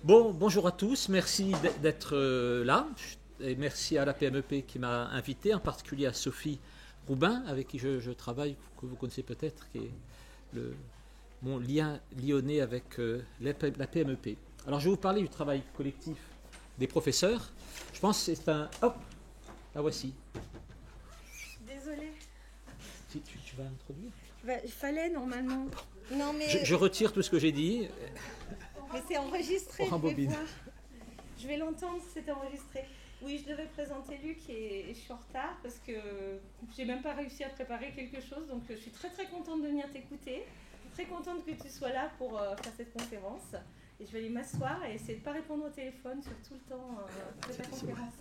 Bon, bonjour à tous, merci d'être là, et merci à la PMEP qui m'a invité, en particulier à Sophie Roubin, avec qui je travaille, que vous connaissez peut-être, qui est mon lien lyonnais avec la PMEP. Alors je vais vous parler du travail collectif des professeurs. Je pense que c'est un... Hop, la voici. Désolée. Tu vas introduire? Il fallait normalement. Non mais. Je retire tout ce que j'ai dit. Mais c'est enregistré. Rembobine. Je vais l'entendre, c'est enregistré. Oui, je devais présenter Luc et je suis en retard parce que j'ai même pas réussi à préparer quelque chose. Donc je suis très très contente de venir t'écouter. Très contente que tu sois là pour faire cette conférence. Et je vais aller m'asseoir et essayer de ne pas répondre au téléphone sur tout le temps de ta conférence.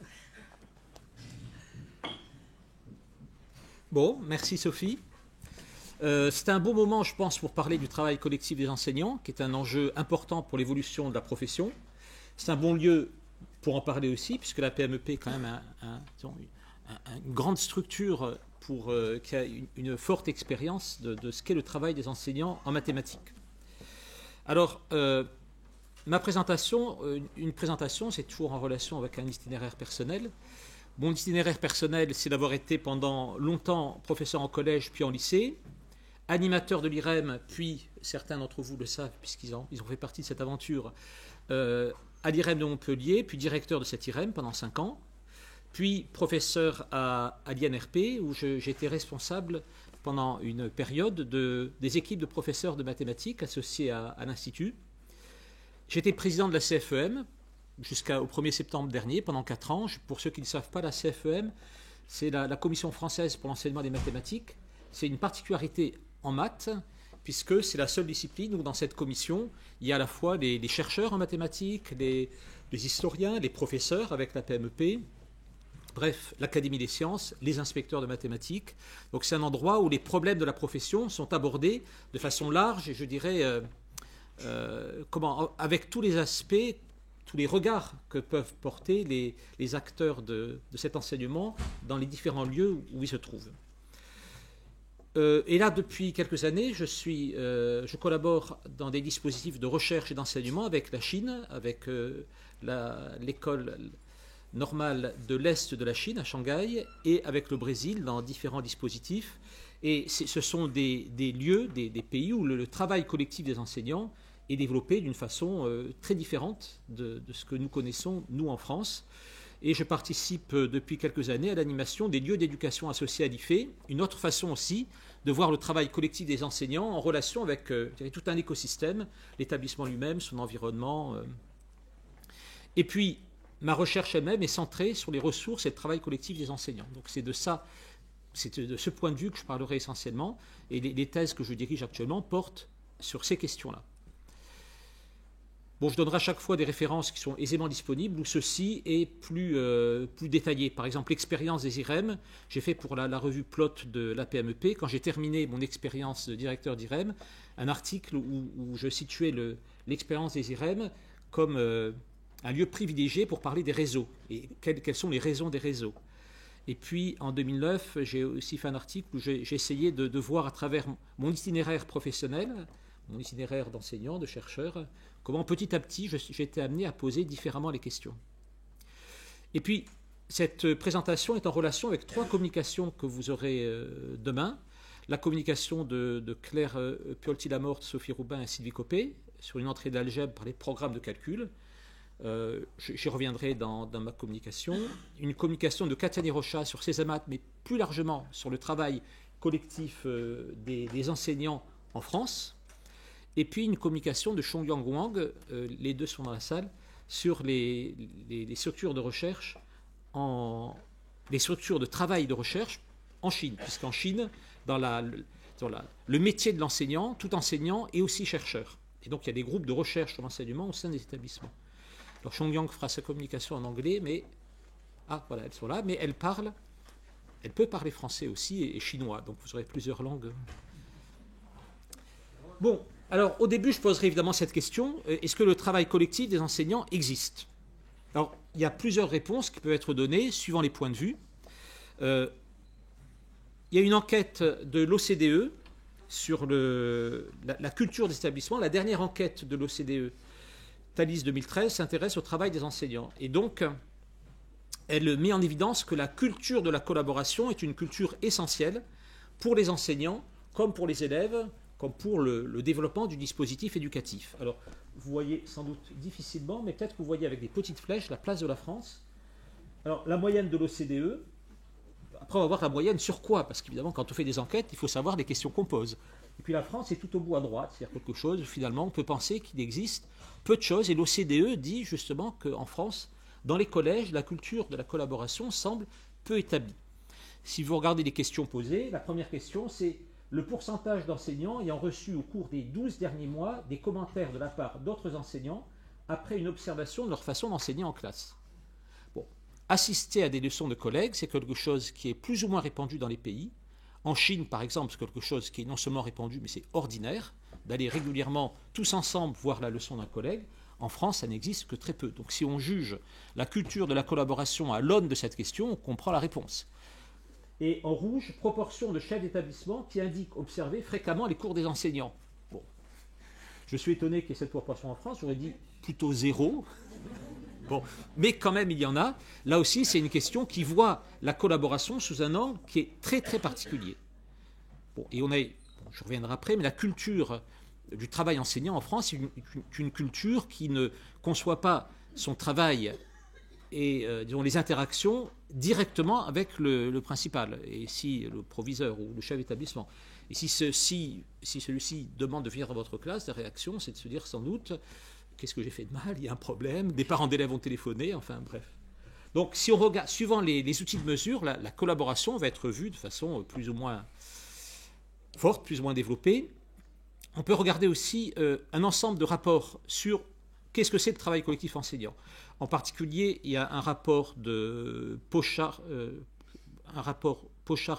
Bon, merci Sophie. C'est un bon moment, je pense, pour parler du travail collectif des enseignants, qui est un enjeu important pour l'évolution de la profession. C'est un bon lieu pour en parler aussi, puisque la PMEP est quand même une grande structure qui a une forte expérience de ce qu'est le travail des enseignants en mathématiques. Alors, ma présentation, une présentation, c'est toujours en relation avec un itinéraire personnel. Mon itinéraire personnel, c'est d'avoir été pendant longtemps professeur en collège puis en lycée, animateur de l'IREM, puis certains d'entre vous le savent puisqu'ils ont fait partie de cette aventure, à l'IREM de Montpellier, puis directeur de cette IREM pendant 5 ans, puis professeur à l'INRP où j'étais responsable pendant une période des équipes de professeurs de mathématiques associés à l'Institut. J'étais président de la CFEM jusqu'au 1er septembre dernier, pendant 4 ans. Pour ceux qui ne savent pas, la CFEM, c'est la Commission française pour l'enseignement des mathématiques. C'est une particularité en maths, puisque c'est la seule discipline où dans cette commission, il y a à la fois les chercheurs en mathématiques, les historiens, les professeurs avec la PMEP, bref, l'Académie des sciences, les inspecteurs de mathématiques. Donc c'est un endroit où les problèmes de la profession sont abordés de façon large et je dirais avec tous les aspects, tous les regards que peuvent porter les acteurs de cet enseignement dans les différents lieux où ils se trouvent. Et là, depuis quelques années, je collabore dans des dispositifs de recherche et d'enseignement avec la Chine, avec l'école normale de l'Est de la Chine, à Shanghai, et avec le Brésil, dans différents dispositifs. Et ce sont des lieux, des pays où le travail collectif des enseignants est développé d'une façon très différente de ce que nous connaissons, nous, en France. Et je participe depuis quelques années à l'animation des lieux d'éducation associés à l'IFE, une autre façon aussi de voir le travail collectif des enseignants en relation avec tout un écosystème, l'établissement lui-même, son environnement. Et puis, ma recherche elle-même est centrée sur les ressources et le travail collectif des enseignants. Donc c'est de ce point de vue que je parlerai essentiellement, et les thèses que je dirige actuellement portent sur ces questions-là. Bon, je donnerai à chaque fois des références qui sont aisément disponibles, où ceci est plus détaillé. Par exemple, l'expérience des IREM, j'ai fait pour la revue Plot de la PMEP, quand j'ai terminé mon expérience de directeur d'IREM, un article où je situais l'expérience des IREM comme un lieu privilégié pour parler des réseaux, et quelles sont les raisons des réseaux. Et puis, en 2009, j'ai aussi fait un article où j'ai essayé de voir à travers mon itinéraire professionnel, mon itinéraire d'enseignant, de chercheur, comment petit à petit j'ai été amené à poser différemment les questions. Et puis, cette présentation est en relation avec 3 communications que vous aurez demain. La communication de Claire Piolti-Lamorte, Sophie Roubin et Sylvie Copé sur une entrée d'algèbre par les programmes de calcul. J'y reviendrai dans ma communication. Une communication de Katia Rocha sur Césamat, mais plus largement sur le travail collectif des enseignants en France. Et puis une communication de Chongyang Wang, les deux sont dans la salle, sur les structures de recherche, les structures de travail de recherche en Chine, puisqu'en Chine, dans le métier de l'enseignant, tout enseignant est aussi chercheur. Et donc il y a des groupes de recherche sur l'enseignement au sein des établissements. Alors Chongyang fera sa communication en anglais, mais voilà, elles sont là, mais elle peut parler français aussi et chinois, donc vous aurez plusieurs langues. Bon. Alors, au début, je poserai évidemment cette question. Est-ce que le travail collectif des enseignants existe? Alors, il y a plusieurs réponses qui peuvent être données, suivant les points de vue. Il y a une enquête de l'OCDE sur la culture des établissements. La dernière enquête de l'OCDE Thalys 2013 s'intéresse au travail des enseignants. Et donc, elle met en évidence que la culture de la collaboration est une culture essentielle pour les enseignants, comme pour les élèves, comme pour le développement du dispositif éducatif. Alors, vous voyez sans doute difficilement, mais peut-être que vous voyez avec des petites flèches la place de la France. Alors, la moyenne de l'OCDE, après on va voir la moyenne sur quoi, parce qu'évidemment, quand on fait des enquêtes, il faut savoir les questions qu'on pose. Et puis la France est tout au bout à droite, c'est-à-dire quelque chose, finalement, on peut penser qu'il existe peu de choses, et l'OCDE dit justement qu'en France, dans les collèges, la culture de la collaboration semble peu établie. Si vous regardez les questions posées, la première question, c'est le pourcentage d'enseignants ayant reçu au cours des 12 derniers mois des commentaires de la part d'autres enseignants après une observation de leur façon d'enseigner en classe. Bon, assister à des leçons de collègues, c'est quelque chose qui est plus ou moins répandu dans les pays. En Chine, par exemple, c'est quelque chose qui est non seulement répandu, mais c'est ordinaire, d'aller régulièrement tous ensemble voir la leçon d'un collègue. En France, ça n'existe que très peu. Donc si on juge la culture de la collaboration à l'aune de cette question, on comprend la réponse. Et en rouge, proportion de chefs d'établissement qui indiquent observer fréquemment les cours des enseignants. Bon. Je suis étonné qu'il y ait cette proportion en France, j'aurais dit plutôt 0. Bon. Mais quand même, il y en a. Là aussi, c'est une question qui voit la collaboration sous un angle qui est très très particulier. Bon. Et je reviendrai après, mais la culture du travail enseignant en France est une culture qui ne conçoit pas son travail et disons, les interactions directement avec le principal, et si le proviseur ou le chef d'établissement. Et si celui-ci demande de venir dans votre classe, la réaction, c'est de se dire sans doute qu'est-ce que j'ai fait de mal, il y a un problème, des parents d'élèves ont téléphoné, enfin bref. Donc si on regarde, suivant les outils de mesure, la collaboration va être vue de façon plus ou moins forte, plus ou moins développée. On peut regarder aussi un ensemble de rapports sur qu'est-ce que c'est le travail collectif enseignant. En particulier, il y a un rapport de Pochard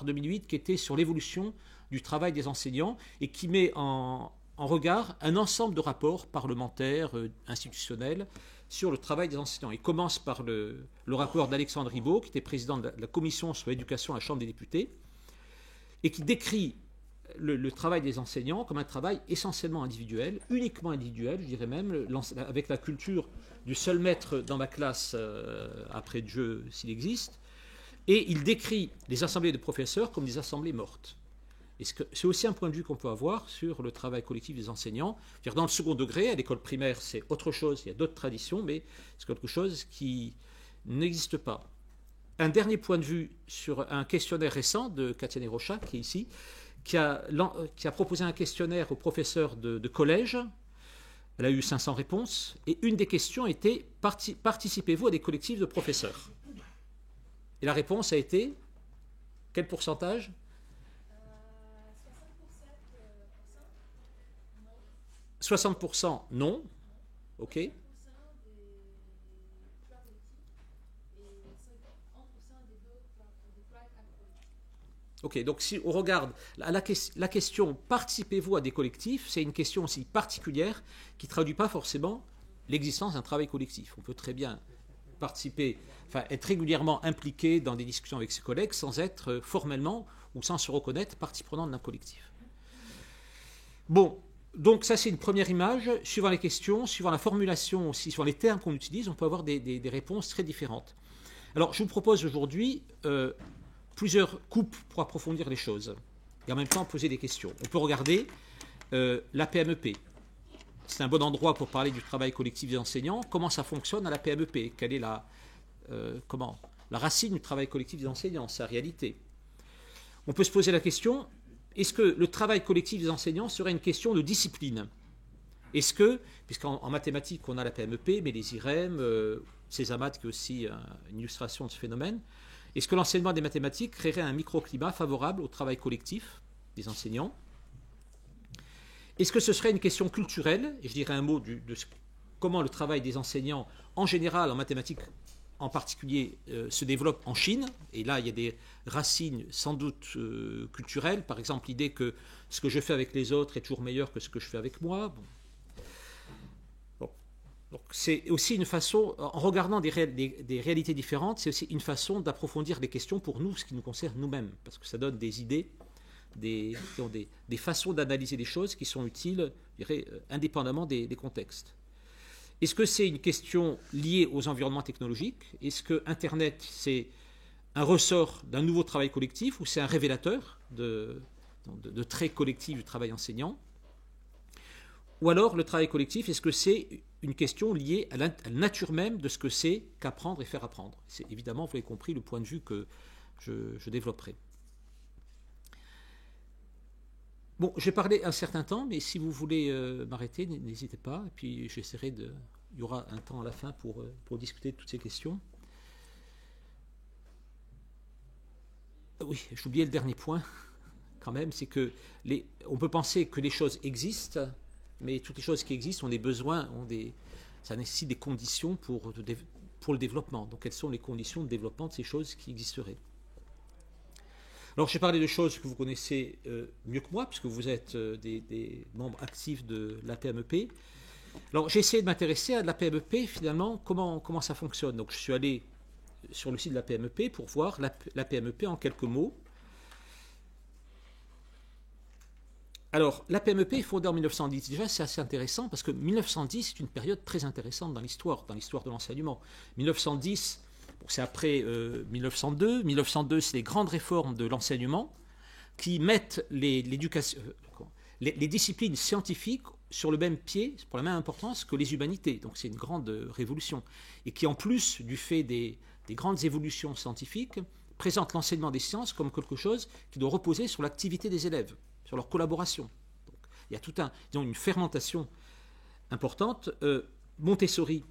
2008 qui était sur l'évolution du travail des enseignants et qui met en regard un ensemble de rapports parlementaires, institutionnels, sur le travail des enseignants. Il commence par le rapport d'Alexandre Ribot, qui était président de la commission sur l'éducation à la Chambre des députés, et qui décrit le travail des enseignants comme un travail essentiellement individuel, uniquement individuel, je dirais même, avec la culture du seul maître dans ma classe, après de jeu s'il existe, et il décrit les assemblées de professeurs comme des assemblées mortes. Et c'est aussi un point de vue qu'on peut avoir sur le travail collectif des enseignants. Dans le second degré, à l'école primaire, c'est autre chose, il y a d'autres traditions, mais c'est quelque chose qui n'existe pas. Un dernier point de vue sur un questionnaire récent de Katiane Rocha, qui est ici, qui a proposé un questionnaire aux professeurs de collège. Elle a eu 500 réponses. Et une des questions était « Participez-vous à des collectifs de professeurs ?» Et la réponse a été quel pourcentage ? 60% non. OK. Ok, donc si on regarde la question « Participez-vous à des collectifs ?» c'est une question aussi particulière qui ne traduit pas forcément l'existence d'un travail collectif. On peut très bien participer, enfin être régulièrement impliqué dans des discussions avec ses collègues sans être formellement ou sans se reconnaître partie prenante d'un collectif. Bon, donc ça c'est une première image. Suivant les questions, suivant la formulation aussi, suivant les termes qu'on utilise, on peut avoir des réponses très différentes. Alors je vous propose aujourd'hui plusieurs coupes pour approfondir les choses et en même temps poser des questions. On peut regarder la PMEP. C'est un bon endroit pour parler du travail collectif des enseignants. Comment ça fonctionne à la PMEP ? Quelle est la racine du travail collectif des enseignants, sa réalité ? On peut se poser la question, est-ce que le travail collectif des enseignants serait une question de discipline ? Est-ce que, puisqu'en mathématiques on a la PMEP, mais les IREM, Césamat qui est aussi une illustration de ce phénomène, est-ce que l'enseignement des mathématiques créerait un microclimat favorable au travail collectif des enseignants ? Est-ce que ce serait une question culturelle ? Et je dirais un mot de comment le travail des enseignants, en général, en mathématiques en particulier, se développe en Chine. Et là, il y a des racines sans doute culturelles. Par exemple, l'idée que ce que je fais avec les autres est toujours meilleur que ce que je fais avec moi. Donc c'est aussi une façon, en regardant des réalités différentes, c'est aussi une façon d'approfondir les questions pour nous, ce qui nous concerne nous-mêmes, parce que ça donne des idées, des façons d'analyser les choses qui sont utiles, je dirais, indépendamment des contextes. Est-ce que c'est une question liée aux environnements technologiques? Est-ce que Internet, c'est un ressort d'un nouveau travail collectif ou c'est un révélateur de traits collectifs du travail enseignant? Ou alors, le travail collectif, est-ce que c'est une question liée à la nature même de ce que c'est qu'apprendre et faire apprendre? C'est évidemment, vous l'avez compris, le point de vue que je développerai. Bon, j'ai parlé un certain temps, mais si vous voulez m'arrêter, n'hésitez pas. Et puis j'essaierai de... Il y aura un temps à la fin pour discuter de toutes ces questions. Oui, j'oubliais le dernier point, quand même, c'est que on peut penser que les choses existent, mais toutes les choses qui existent ont des besoins, ça nécessite des conditions pour le développement. Donc quelles sont les conditions de développement de ces choses qui existeraient? Alors j'ai parlé de choses que vous connaissez mieux que moi, puisque vous êtes des membres actifs de l'APMEP. Alors j'ai essayé de m'intéresser à l'APMEP, finalement, comment ça fonctionne. Donc je suis allé sur le site de l'APMEP pour voir l'APMEP en quelques mots. Alors, l'APMEP est fondée en 1910. Déjà, c'est assez intéressant parce que 1910 est une période très intéressante dans l'histoire de l'enseignement. 1910, c'est après 1902. 1902, c'est les grandes réformes de l'enseignement qui mettent les disciplines scientifiques sur le même pied, pour la même importance que les humanités. Donc, c'est une grande révolution. Et qui, en plus du fait des grandes évolutions scientifiques, présente l'enseignement des sciences comme quelque chose qui doit reposer sur l'activité des élèves, sur leur collaboration. Donc, il y a une fermentation importante. Montessori,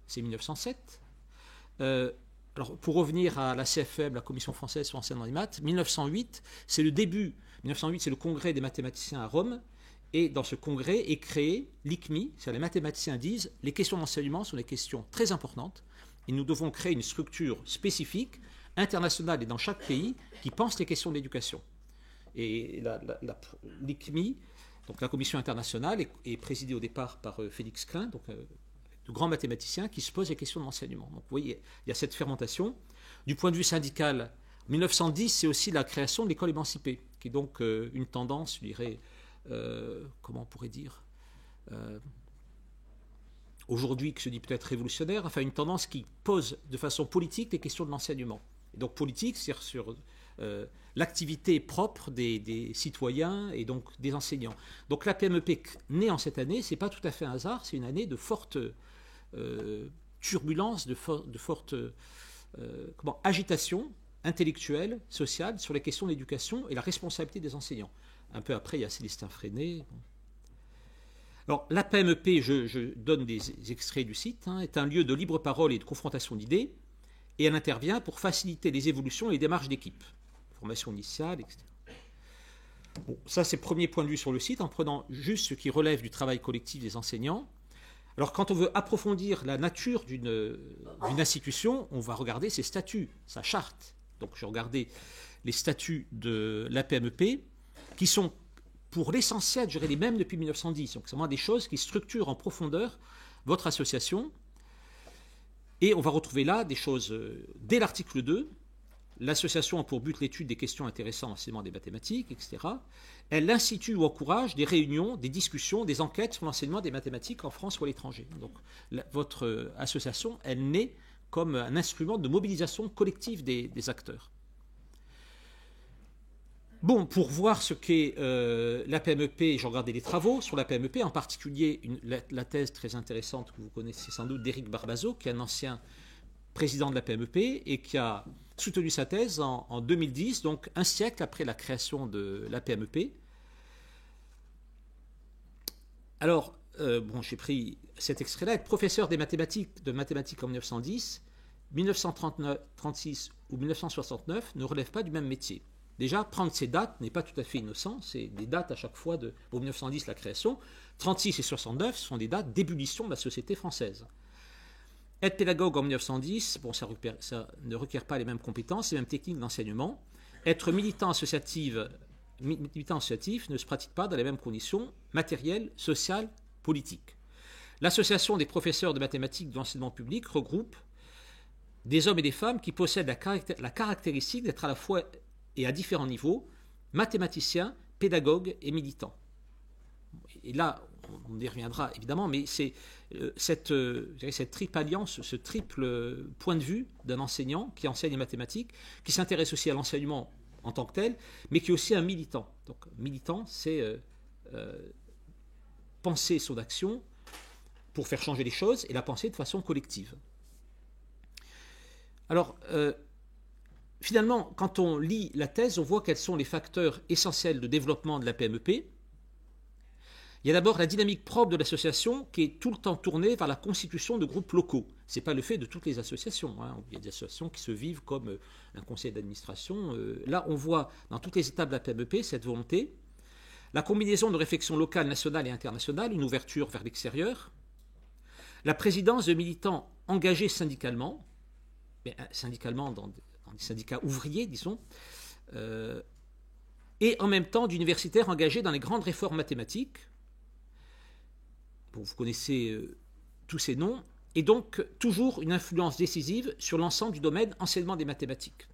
c'est 1907. Alors, pour revenir à la CFM, la Commission française sur l'enseignement des maths, 1908, c'est le début. 1908, c'est le congrès des mathématiciens à Rome. Et dans ce congrès est créé l'ICMI, c'est-à-dire les mathématiciens disent les questions d'enseignement sont des questions très importantes et nous devons créer une structure spécifique, internationale et dans chaque pays, qui pense les questions de l'éducation. Et l'ICMI, donc la commission internationale, est présidée au départ par Félix Klein, donc de grands mathématiciens qui se posent les questions de l'enseignement. Donc vous voyez, il y a cette fermentation. Du point de vue syndical, 1910, c'est aussi la création de l'école émancipée, qui est donc une tendance, je dirais, comment on pourrait dire, aujourd'hui qui se dit peut-être révolutionnaire, enfin une tendance qui pose de façon politique les questions de l'enseignement. Et donc politique, c'est sur l'activité propre des citoyens et donc des enseignants. Donc la PMEP née en cette année, ce n'est pas tout à fait un hasard, c'est une année de forte turbulence, de forte agitation intellectuelle, sociale sur les questions d'éducation et la responsabilité des enseignants. Un peu après, il y a Célestin Freinet. Alors, la PMEP, je donne des extraits du site, est un lieu de libre parole et de confrontation d'idées, et elle intervient pour faciliter les évolutions et les démarches d'équipe. Formation initiale, etc. Bon, ça, c'est le premier point de vue sur le site, en prenant juste ce qui relève du travail collectif des enseignants. Alors, quand on veut approfondir la nature d'une institution, on va regarder ses statuts, sa charte. Donc, je regardais les statuts de la PMEP, qui sont pour l'essentiel, je dirais, les mêmes depuis 1910. Donc, c'est vraiment des choses qui structurent en profondeur votre association. Et on va retrouver là des choses, dès l'article 2, l'association a pour but l'étude des questions intéressant l'enseignement des mathématiques, etc. Elle institue ou encourage des réunions, des discussions, des enquêtes sur l'enseignement des mathématiques en France ou à l'étranger. Donc, votre association, elle naît comme un instrument de mobilisation collective des acteurs. Bon, pour voir ce qu'est la PMEP, j'ai regardé les travaux sur la PMEP, en particulier la thèse très intéressante que vous connaissez sans doute d'Éric Barbazo, qui est un ancien président de la PMEP et qui a soutenu sa thèse en 2010, donc un siècle après la création de la PMEP. Alors, j'ai pris cet extrait-là, être professeur de mathématiques en 1910, 1936 ou 1969 ne relève pas du même métier. Déjà, prendre ces dates n'est pas tout à fait innocent, c'est des dates à chaque fois de 1910 la création, 36 et 69 sont des dates d'ébullition de la société française. Être pédagogue en 1910, ça ne requiert pas les mêmes compétences, les mêmes techniques d'enseignement. Être militant associatif ne se pratique pas dans les mêmes conditions matérielles, sociales, politiques. L'association des professeurs de mathématiques de l'enseignement public regroupe des hommes et des femmes qui possèdent la caractéristique d'être à la fois et à différents niveaux, mathématiciens, pédagogues et militants. Et là, on y reviendra évidemment, mais c'est cette triple alliance, ce triple point de vue d'un enseignant qui enseigne les mathématiques, qui s'intéresse aussi à l'enseignement en tant que tel, mais qui est aussi un militant. Donc militant, c'est penser son action pour faire changer les choses et la penser de façon collective. Alors, finalement, quand on lit la thèse, on voit quels sont les facteurs essentiels de développement de la PMEP. Il y a d'abord la dynamique propre de l'association qui est tout le temps tournée vers la constitution de groupes locaux. Ce n'est pas le fait de toutes les associations. Il y a des associations qui se vivent comme un conseil d'administration. Là, on voit dans toutes les étapes de la PMEP cette volonté. La combinaison de réflexion locale, nationale et internationale, une ouverture vers l'extérieur. La présidence de militants engagés syndicalement, dans des syndicats ouvriers, disons, et en même temps d'universitaires engagés dans les grandes réformes mathématiques. Bon, vous connaissez tous ces noms, et donc toujours une influence décisive sur l'ensemble du domaine enseignement des mathématiques.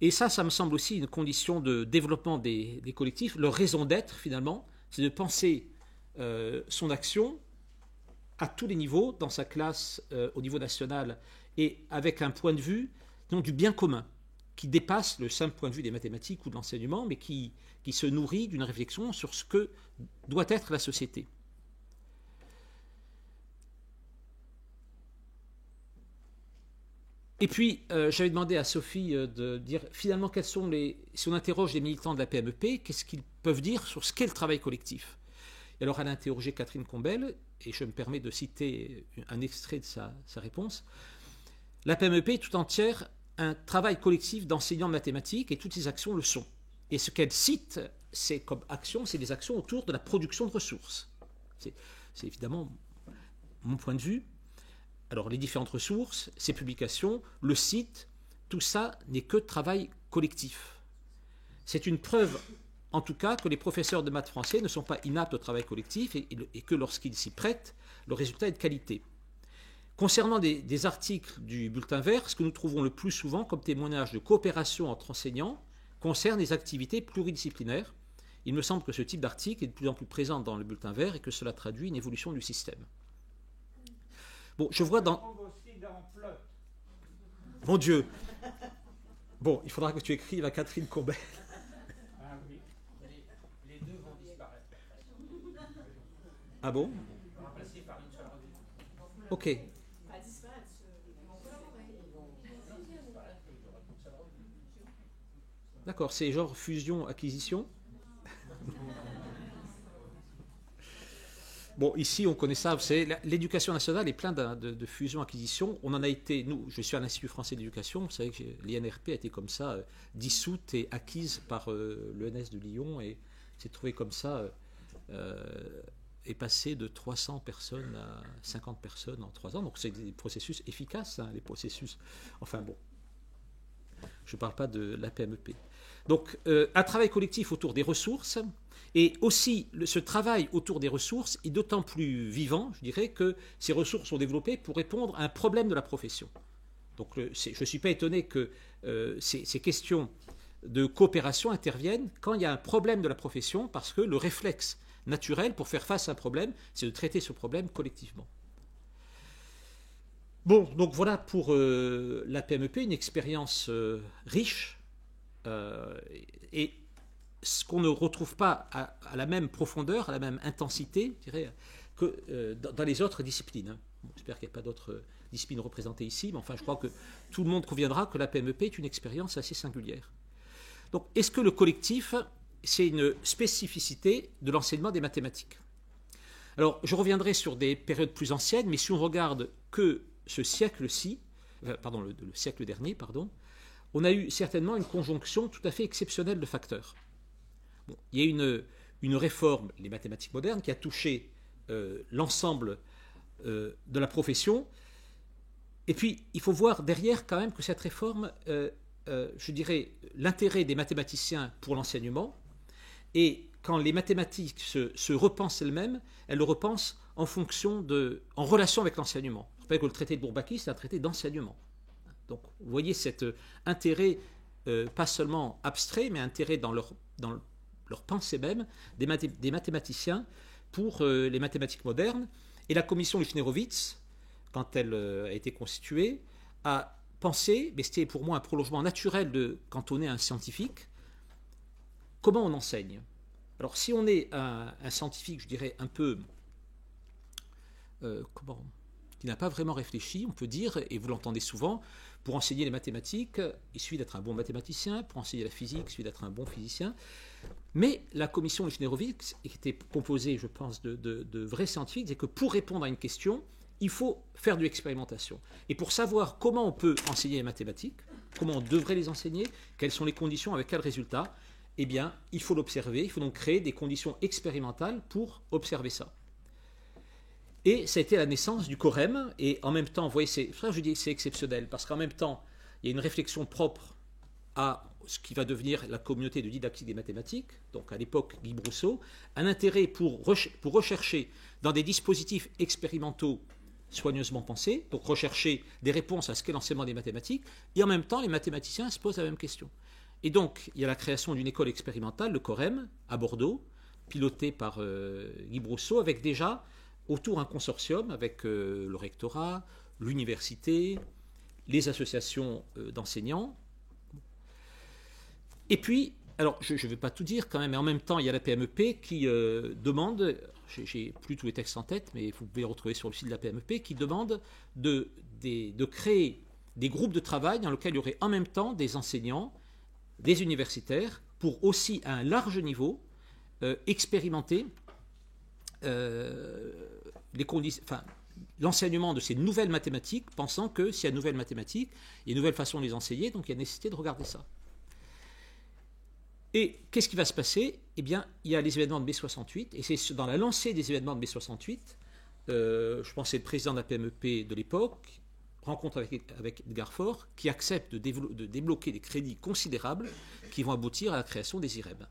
Et ça me semble aussi une condition de développement des collectifs. Leur raison d'être, finalement, c'est de penser son action à tous les niveaux, dans sa classe, au niveau national, et avec un point de vue du bien commun, qui dépasse le simple point de vue des mathématiques ou de l'enseignement, mais qui se nourrit d'une réflexion sur ce que doit être la société. Et puis, j'avais demandé à Sophie de dire, finalement, quels sont si on interroge les militants de la PMEP, qu'est-ce qu'ils peuvent dire sur ce qu'est le travail collectif. Et alors, elle a interrogé Catherine Combel, et je me permets de citer un extrait de sa réponse. La PMEP est tout entière un travail collectif d'enseignants de mathématiques, et toutes ces actions le sont. Et ce qu'elle cite, c'est comme action, c'est des actions autour de la production de ressources. C'est évidemment mon point de vue. Alors, les différentes ressources, ces publications, le site, tout ça n'est que travail collectif. C'est une preuve, en tout cas, que les professeurs de maths français ne sont pas inaptes au travail collectif et que lorsqu'ils s'y prêtent, le résultat est de qualité. Concernant des articles du Bulletin Vert, ce que nous trouvons le plus souvent comme témoignage de coopération entre enseignants concerne les activités pluridisciplinaires. Il me semble que ce type d'article est de plus en plus présent dans le Bulletin Vert et que cela traduit une évolution du système. Bon, je vois dans... Mon Dieu. Bon, il faudra que tu écrives à Catherine Combel. Ah oui, les deux vont disparaître. Ah bon? Remplacés par une seule revue. Ok. D'accord, c'est genre fusion-acquisition. Bon, ici, on connaît ça. L'éducation nationale est pleine de fusion-acquisition. On en a été, nous, je suis à l'Institut français d'éducation. Vous savez que l'INRP a été comme ça, dissoute et acquise par l'ENS de Lyon et s'est trouvé comme ça, est passé de 300 personnes à 50 personnes en 3 ans. Donc, c'est des processus efficaces, les processus. Enfin, bon. Je ne parle pas de la PMEP. Donc, un travail collectif autour des ressources. Et aussi, ce travail autour des ressources est d'autant plus vivant, je dirais, que ces ressources sont développées pour répondre à un problème de la profession. Donc, je ne suis pas étonné que ces questions de coopération interviennent quand il y a un problème de la profession, parce que le réflexe naturel pour faire face à un problème, c'est de traiter ce problème collectivement. Bon, donc voilà pour la PMEP, une expérience riche et ce qu'on ne retrouve pas à la même profondeur, à la même intensité, je dirais, que dans les autres disciplines. Bon, j'espère qu'il n'y a pas d'autres disciplines représentées ici, mais enfin, je crois que tout le monde conviendra que la PMEP est une expérience assez singulière. Donc, est-ce que le collectif, c'est une spécificité de l'enseignement des mathématiques? Alors, je reviendrai sur des périodes plus anciennes, mais si on regarde que ce siècle-ci, le siècle dernier, on a eu certainement une conjonction tout à fait exceptionnelle de facteurs. Bon, il y a une réforme, les mathématiques modernes, qui a touché l'ensemble de la profession. Et puis, il faut voir derrière quand même que cette réforme, je dirais, l'intérêt des mathématiciens pour l'enseignement, et quand les mathématiques se repensent elles-mêmes, elles le repensent en relation avec l'enseignement. Je rappelle que le traité de Bourbaki, c'est un traité d'enseignement. Donc, vous voyez cet intérêt, pas seulement abstrait, mais intérêt dans leur leur pensée même des mathématiciens pour les mathématiques modernes. Et la commission Lichnerowitz, quand elle a été constituée, a pensé, mais c'était pour moi un prolongement naturel de quand on est un scientifique, comment on enseigne. Alors si on est un scientifique, je dirais un peu, qui n'a pas vraiment réfléchi, on peut dire, et vous l'entendez souvent, pour enseigner les mathématiques, il suffit d'être un bon mathématicien, pour enseigner la physique, il suffit d'être un bon physicien. Mais la commission Lichnerowitz, qui était composée, je pense, de vrais scientifiques, c'est que pour répondre à une question, il faut faire de l'expérimentation. Et pour savoir comment on peut enseigner les mathématiques, comment on devrait les enseigner, quelles sont les conditions, avec quels résultats, eh bien, il faut l'observer, il faut donc créer des conditions expérimentales pour observer ça. Et ça a été la naissance du Corem, et en même temps, vous voyez, je dis que c'est exceptionnel, parce qu'en même temps, il y a une réflexion propre à ce qui va devenir la communauté de didactique des mathématiques, donc à l'époque Guy Brousseau, un intérêt pour rechercher dans des dispositifs expérimentaux soigneusement pensés, donc rechercher des réponses à ce qu'est l'enseignement des mathématiques, et en même temps, les mathématiciens se posent la même question. Et donc, il y a la création d'une école expérimentale, le Corem, à Bordeaux, pilotée par Guy Brousseau, avec déjà autour un consortium avec le rectorat, l'université, les associations d'enseignants. Et puis, alors je ne vais pas tout dire quand même, mais en même temps, il y a la PMEP qui demande, j'ai plus tous les textes en tête, mais vous pouvez les retrouver sur le site de la PMEP, qui demande de créer des groupes de travail dans lesquels il y aurait en même temps des enseignants, des universitaires, pour aussi à un large niveau expérimenter l'enseignement de ces nouvelles mathématiques, pensant que s'il y a de nouvelles mathématiques, il y a une nouvelle façon de les enseigner, donc il y a nécessité de regarder ça. Et qu'est-ce qui va se passer? Eh bien, il y a les événements de mai 68, et c'est dans la lancée des événements de mai 68, je pense que c'est le président de la PMEP de l'époque, rencontre avec Edgar Faure, qui accepte de débloquer des crédits considérables qui vont aboutir à la création des IREM.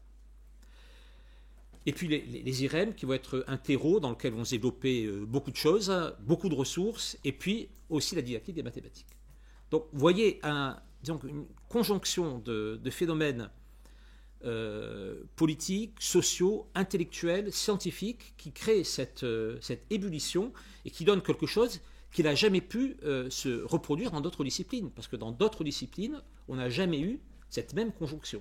Et puis les IREM qui vont être un terreau dans lequel vont se développer beaucoup de choses, beaucoup de ressources, et puis aussi la didactique des mathématiques. Donc vous voyez une conjonction de phénomènes politiques, sociaux, intellectuels, scientifiques, qui créent cette ébullition et qui donne quelque chose qui n'a jamais pu se reproduire dans d'autres disciplines, parce que dans d'autres disciplines, on n'a jamais eu cette même conjonction.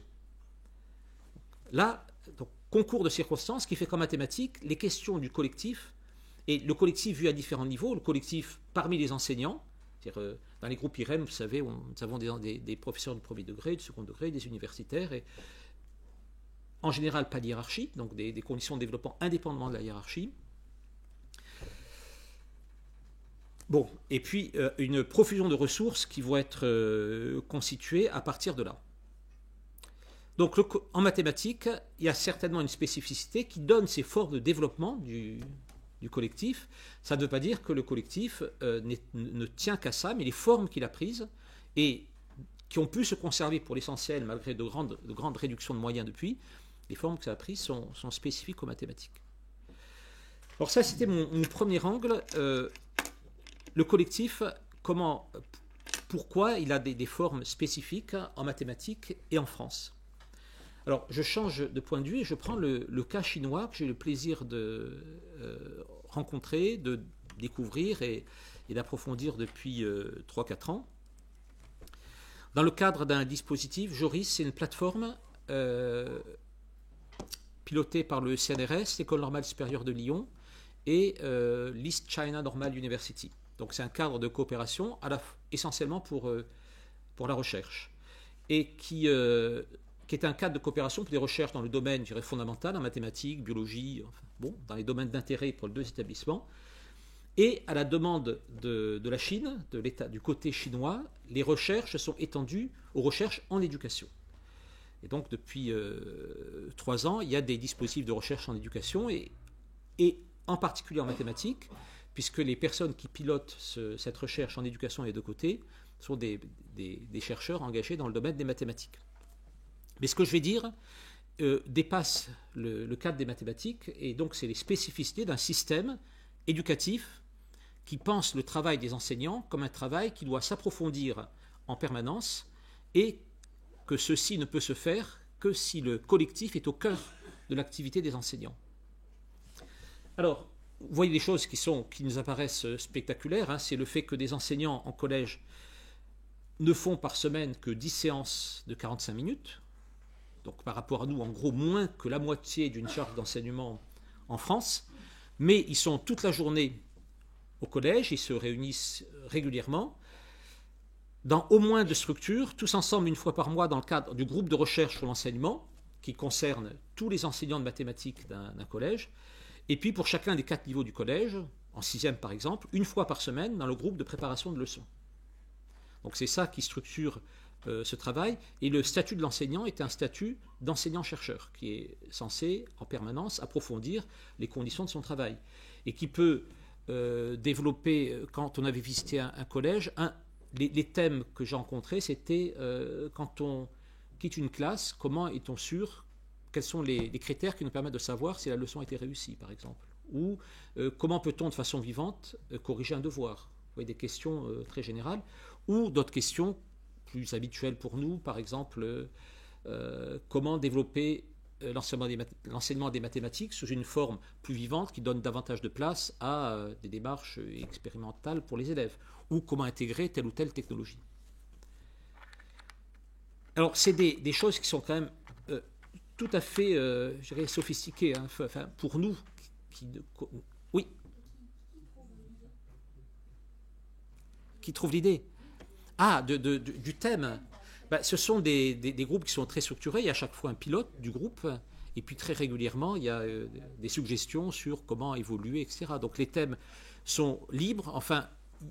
Là, donc, concours de circonstances qui fait qu'en mathématiques, les questions du collectif, et le collectif vu à différents niveaux, le collectif parmi les enseignants, c'est-à-dire dans les groupes IREM, vous savez, nous avons des professeurs du premier degré, du second degré, des universitaires, et en général pas de hiérarchie, donc des conditions de développement indépendamment de la hiérarchie. Bon, et puis une profusion de ressources qui vont être constituées à partir de là. Donc en mathématiques, il y a certainement une spécificité qui donne ces formes de développement du collectif. Ça ne veut pas dire que le collectif ne tient qu'à ça, mais les formes qu'il a prises et qui ont pu se conserver pour l'essentiel malgré de grandes réductions de moyens depuis, les formes que ça a prises sont spécifiques aux mathématiques. Alors ça, c'était mon premier angle. Le collectif, pourquoi il a des formes spécifiques en mathématiques et en France. Alors, je change de point de vue et je prends le cas chinois que j'ai le plaisir de rencontrer, de découvrir et d'approfondir depuis 3-4 ans. Dans le cadre d'un dispositif, Joris, c'est une plateforme pilotée par le CNRS, l'École normale supérieure de Lyon, et l'East China Normal University. Donc c'est un cadre de coopération essentiellement pour la recherche, et qui est un cadre de coopération pour des recherches dans le domaine, je dirais, fondamental, en mathématiques, biologie, dans les domaines d'intérêt pour les deux établissements. Et à la demande de la Chine, de l'État, du côté chinois, les recherches sont étendues aux recherches en éducation. Et donc depuis 3 ans, il y a des dispositifs de recherche en éducation, et en particulier en mathématiques, puisque les personnes qui pilotent cette recherche en éducation des deux côtés sont des chercheurs engagés dans le domaine des mathématiques. Mais ce que je vais dire dépasse le cadre des mathématiques, et donc c'est les spécificités d'un système éducatif qui pense le travail des enseignants comme un travail qui doit s'approfondir en permanence, et que ceci ne peut se faire que si le collectif est au cœur de l'activité des enseignants. Alors, vous voyez des choses qui nous apparaissent spectaculaires, hein, c'est le fait que des enseignants en collège ne font par semaine que 10 séances de 45 minutes, donc par rapport à nous, en gros, moins que la moitié d'une charge d'enseignement en France, mais ils sont toute la journée au collège, ils se réunissent régulièrement, dans au moins 2 structures, tous ensemble une fois par mois dans le cadre du groupe de recherche sur l'enseignement, qui concerne tous les enseignants de mathématiques d'un collège, et puis pour chacun des 4 niveaux du collège, en 6e par exemple, une fois par semaine dans le groupe de préparation de leçons. Donc c'est ça qui structure ce travail, et le statut de l'enseignant est un statut d'enseignant-chercheur, qui est censé en permanence approfondir les conditions de son travail, et qui peut développer, quand on avait visité un collège, les thèmes que j'ai rencontrés, c'était quand on quitte une classe, comment est-on sûr, quels sont les critères qui nous permettent de savoir si la leçon a été réussie, par exemple, ou comment peut-on de façon vivante corriger un devoir. Vous voyez, des questions très générales, ou d'autres questions plus habituelles pour nous, par exemple, comment développer l'enseignement des mathématiques sous une forme plus vivante qui donne davantage de place à des démarches expérimentales pour les élèves, ou comment intégrer telle ou telle technologie. Alors, c'est des choses qui sont quand même tout à fait, je dirais, sophistiquées, hein, enfin, pour nous. Oui. Qui trouvent l'idée? Ah, du thème. Ben, ce sont des groupes qui sont très structurés. Il y a à chaque fois un pilote du groupe. Et puis très régulièrement, il y a des suggestions sur comment évoluer, etc. Donc les thèmes sont libres. Enfin,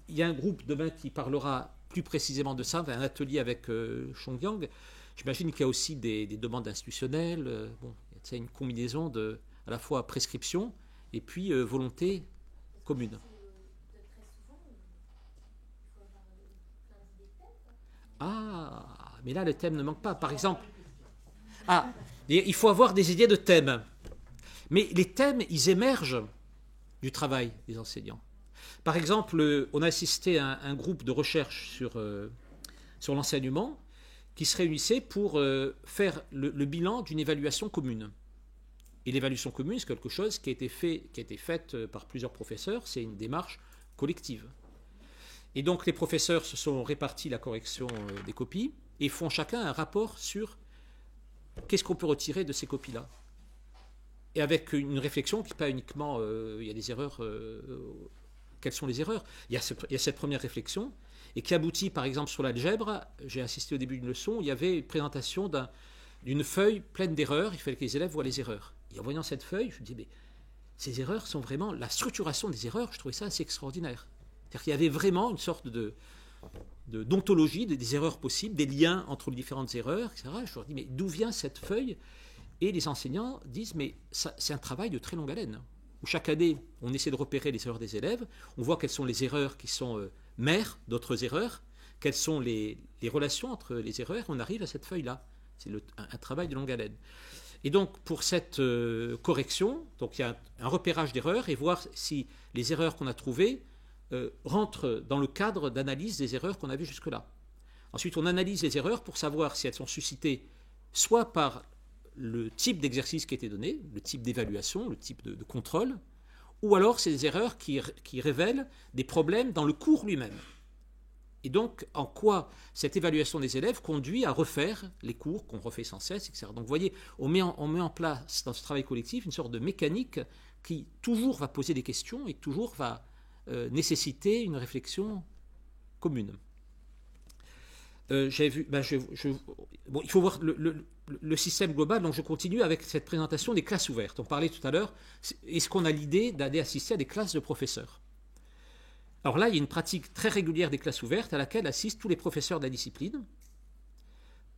il y a un groupe demain qui parlera plus précisément de ça, un atelier avec Chongyang. J'imagine qu'il y a aussi des demandes institutionnelles. Bon, c'est une combinaison de à la fois prescription et puis volonté commune. Ah, mais là, le thème ne manque pas. Par exemple, il faut avoir des idées de thèmes. Mais les thèmes, ils émergent du travail des enseignants. Par exemple, on a assisté à un groupe de recherche sur l'enseignement qui se réunissait pour faire le bilan d'une évaluation commune. Et l'évaluation commune, c'est quelque chose qui a été faite par plusieurs professeurs, c'est une démarche collective. Et donc les professeurs se sont répartis la correction des copies et font chacun un rapport sur qu'est-ce qu'on peut retirer de ces copies-là. Et avec une réflexion qui n'est pas uniquement il y a des erreurs, quelles sont les erreurs. Il y a cette première réflexion et qui aboutit par exemple sur l'algèbre. J'ai assisté au début d'une leçon, il y avait une présentation d'une feuille pleine d'erreurs, il fallait que les élèves voient les erreurs. Et en voyant cette feuille, je me dis, mais ces erreurs sont vraiment, la structuration des erreurs, je trouvais ça assez extraordinaire. C'est-à-dire qu'il y avait vraiment une sorte d'ontologie des erreurs possibles, des liens entre les différentes erreurs, etc. Je leur dis, mais d'où vient cette feuille? Et les enseignants disent, mais c'est un travail de très longue haleine, où chaque année, on essaie de repérer les erreurs des élèves, on voit quelles sont les erreurs qui sont mères d'autres erreurs, quelles sont les relations entre les erreurs, on arrive à cette feuille-là. C'est un travail de longue haleine. Et donc, pour cette correction, donc il y a un repérage d'erreurs et voir si les erreurs qu'on a trouvées rentrent dans le cadre d'analyse des erreurs qu'on avait jusque-là. Ensuite, on analyse les erreurs pour savoir si elles sont suscitées soit par le type d'exercice qui a été donné, le type d'évaluation, le type de contrôle, ou alors c'est des erreurs qui révèlent des problèmes dans le cours lui-même. Et donc, en quoi cette évaluation des élèves conduit à refaire les cours qu'on refait sans cesse, etc. Donc, vous voyez, on met en place dans ce travail collectif une sorte de mécanique qui toujours va poser des questions et toujours va nécessiter une réflexion commune. Il faut voir le système global, donc je continue avec cette présentation des classes ouvertes. On parlait tout à l'heure, est-ce qu'on a l'idée d'aller assister à des classes de professeurs? Alors là, il y a une pratique très régulière des classes ouvertes à laquelle assistent tous les professeurs de la discipline.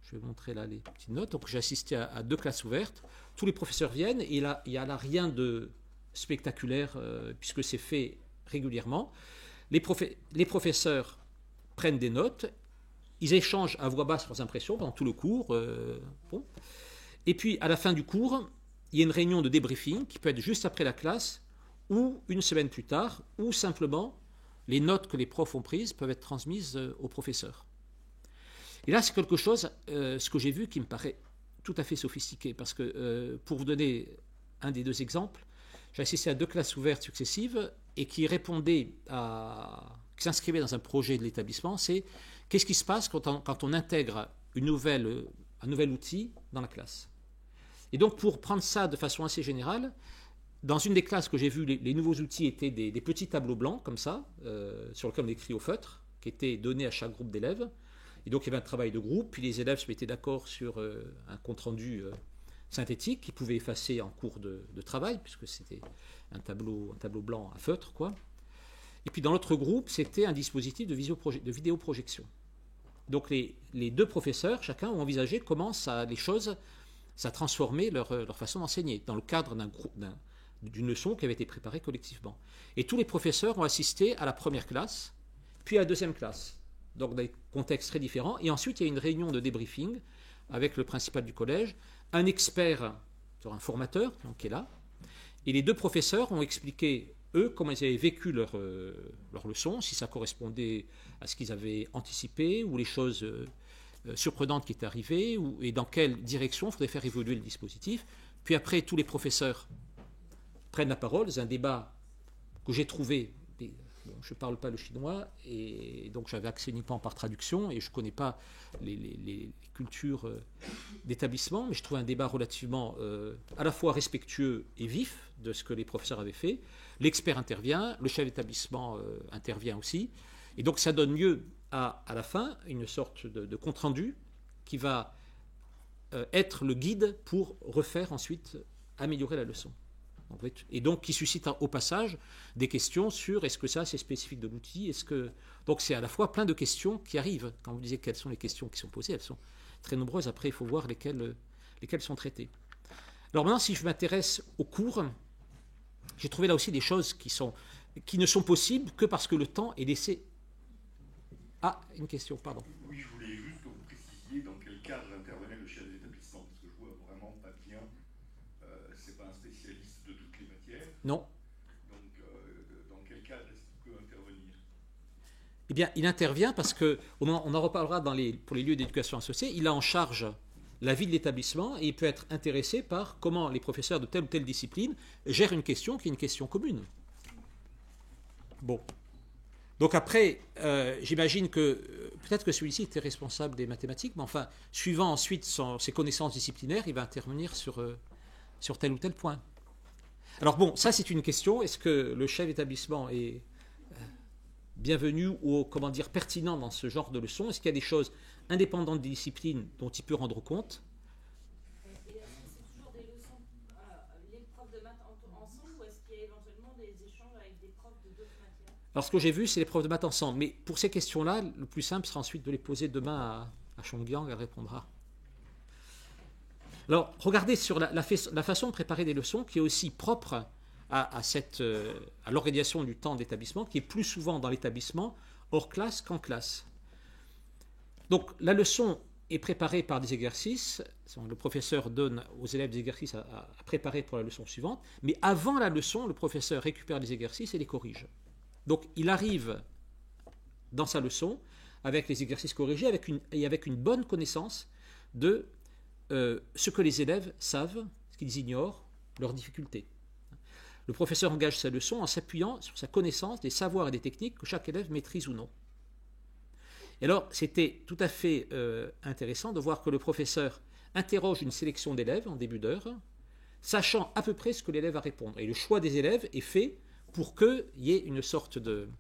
Je vais montrer là les petites notes. Donc j'ai assisté à 2 classes ouvertes. Tous les professeurs viennent et là, il n'y a là rien de spectaculaire puisque c'est fait régulièrement. Les professeurs prennent des notes, ils échangent à voix basse leurs impressions pendant tout le cours. Et puis à la fin du cours, il y a une réunion de débriefing qui peut être juste après la classe ou une semaine plus tard, ou simplement les notes que les profs ont prises peuvent être transmises aux professeurs. Et là, c'est quelque chose, ce que j'ai vu, qui me paraît tout à fait sophistiqué. Parce que, pour vous donner un des deux exemples, j'ai assisté à 2 classes ouvertes successives et qui s'inscrivaient dans un projet de l'établissement. C'est qu'est-ce qui se passe quand on intègre un nouvel outil dans la classe. Et donc, pour prendre ça de façon assez générale, dans une des classes que j'ai vues, les nouveaux outils étaient des petits tableaux blancs, comme ça, sur lesquels on écrit au feutre, qui étaient donnés à chaque groupe d'élèves. Et donc, il y avait un travail de groupe, puis les élèves se mettaient d'accord sur un compte-rendu synthétique qu'ils pouvaient effacer en cours de travail, puisque c'était un tableau blanc à feutre, quoi. Et puis, dans l'autre groupe, c'était un dispositif de vidéoprojection. Donc, les 2 professeurs, chacun, ont envisagé comment ça transformait leur façon d'enseigner, dans le cadre d'une leçon qui avait été préparée collectivement. Et tous les professeurs ont assisté à la première classe, puis à la deuxième classe, donc dans des contextes très différents. Et ensuite, il y a une réunion de débriefing avec le principal du collège, un expert, un formateur, donc, qui est là, et les 2 professeurs ont expliqué, eux, comment ils avaient vécu leur leçon, si ça correspondait à ce qu'ils avaient anticipé, ou les choses surprenantes qui étaient arrivées, et dans quelle direction il faudrait faire évoluer le dispositif. Puis après, tous les professeurs prennent la parole. C'est un débat que j'ai trouvé. Je ne parle pas le chinois, et donc j'avais accès uniquement par traduction, et je ne connais pas les cultures d'établissement, mais je trouve un débat relativement à la fois respectueux et vif de ce que les professeurs avaient fait. L'expert intervient, le chef d'établissement intervient aussi, et donc ça donne lieu à la fin une sorte de compte-rendu qui va être le guide pour refaire ensuite, améliorer la leçon. Et donc qui suscite au passage des questions sur est-ce que ça c'est spécifique de l'outil, donc c'est à la fois plein de questions qui arrivent. Quand vous disiez quelles sont les questions qui sont posées, elles sont très nombreuses. Après il faut voir lesquelles sont traitées. Alors maintenant, si je m'intéresse au cours, j'ai trouvé là aussi des choses qui ne sont possibles que parce que le temps est laissé. Ah, une question, pardon. Oui, je voulais juste que vous précisiez dans quel cadre intervenait le chef d'établissement, parce que je vois vraiment pas bien, c'est pas un spécialiste de toutes les matières. Non. Donc, dans quel cadre est-ce qu'il peut intervenir? Eh bien, il intervient parce que, on en reparlera pour les lieux d'éducation associée, il a en charge la vie de l'établissement et il peut être intéressé par comment les professeurs de telle ou telle discipline gèrent une question qui est une question commune. Bon. Donc après, j'imagine que peut-être que celui-ci était responsable des mathématiques, mais enfin, suivant ensuite ses connaissances disciplinaires, il va intervenir sur tel ou tel point. Alors bon, ça c'est une question. Est-ce que le chef d'établissement est bienvenu ou, pertinent dans ce genre de leçon? Est-ce qu'il y a des choses indépendantes des disciplines dont il peut rendre compte? Et est-ce que c'est toujours des leçons, les profs de maths ensemble, ou est-ce qu'il y a éventuellement des échanges avec des profs de d'autres matières? Alors ce que j'ai vu, c'est les profs de maths ensemble. Mais pour ces questions-là, le plus simple sera ensuite de les poser demain à Chonggyang, elle répondra. Alors, regardez sur la façon de préparer des leçons qui est aussi propre à l'organisation du temps d'établissement, qui est plus souvent dans l'établissement hors classe qu'en classe. Donc, la leçon est préparée par des exercices. Le professeur donne aux élèves des exercices à préparer pour la leçon suivante. Mais avant la leçon, le professeur récupère les exercices et les corrige. Donc, il arrive dans sa leçon avec les exercices corrigés avec une bonne connaissance de ce que les élèves savent, ce qu'ils ignorent, leurs difficultés. Le professeur engage sa leçon en s'appuyant sur sa connaissance des savoirs et des techniques que chaque élève maîtrise ou non. Et alors, c'était tout à fait intéressant de voir que le professeur interroge une sélection d'élèves en début d'heure, sachant à peu près ce que l'élève va répondre. Et le choix des élèves est fait pour qu'il y ait une sorte de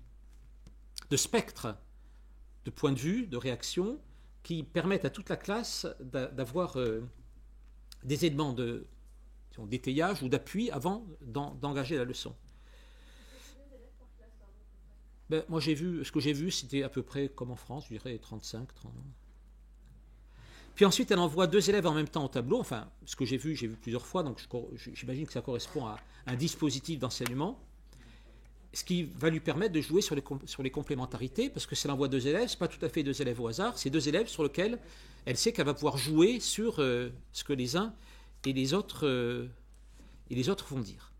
spectre de points de vue, de réaction, qui permettent à toute la classe d'avoir des éléments d'étayage ou d'appui avant d'engager la leçon. Moi, ce que j'ai vu, c'était à peu près comme en France, je dirais 35, 30. Puis ensuite, elle envoie 2 élèves en même temps au tableau. Enfin, ce que j'ai vu plusieurs fois, donc j'imagine que ça correspond à un dispositif d'enseignement, ce qui va lui permettre de jouer sur les complémentarités, parce que si elle envoie 2 élèves, ce n'est pas tout à fait 2 élèves au hasard, c'est 2 élèves sur lesquels elle sait qu'elle va pouvoir jouer sur ce que les uns et les autres vont dire.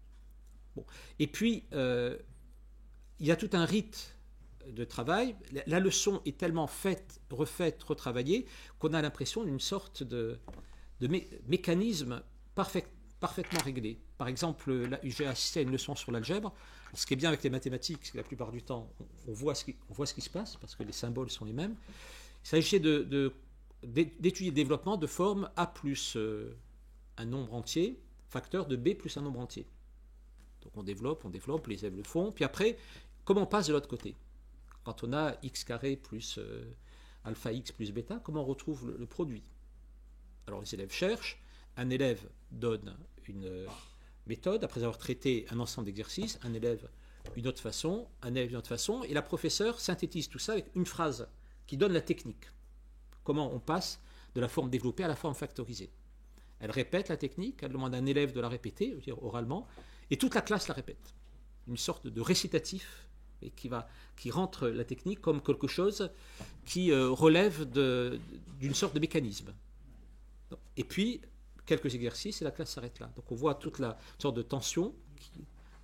Bon. Et puis, il y a tout un rite de travail. La leçon est tellement faite, refaite, retravaillée, qu'on a l'impression d'une sorte de mécanismes parfaitement réglés. Par exemple, là, j'ai assisté à une leçon sur l'algèbre. Ce qui est bien avec les mathématiques, c'est que la plupart du temps, on voit ce qui se passe, parce que les symboles sont les mêmes. Il s'agissait d'étudier le développement de forme A plus un nombre entier, facteur de B plus un nombre entier. Donc on développe, les élèves le font. Puis après, comment on passe de l'autre côté? Quand on a x carré plus alpha x plus bêta, comment on retrouve le produit? Alors les élèves cherchent, un élève donne une méthode, après avoir traité un ensemble d'exercices, un élève une autre façon, un élève une autre façon, et la professeure synthétise tout ça avec une phrase qui donne la technique. Comment on passe de la forme développée à la forme factorisée. Elle répète la technique, elle demande à un élève de la répéter, je veux dire oralement, et toute la classe la répète. Une sorte de récitatif et qui rentre la technique comme quelque chose qui relève d'une sorte de mécanisme. Et puis, quelques exercices et la classe s'arrête là. Donc on voit toute la sorte de tension,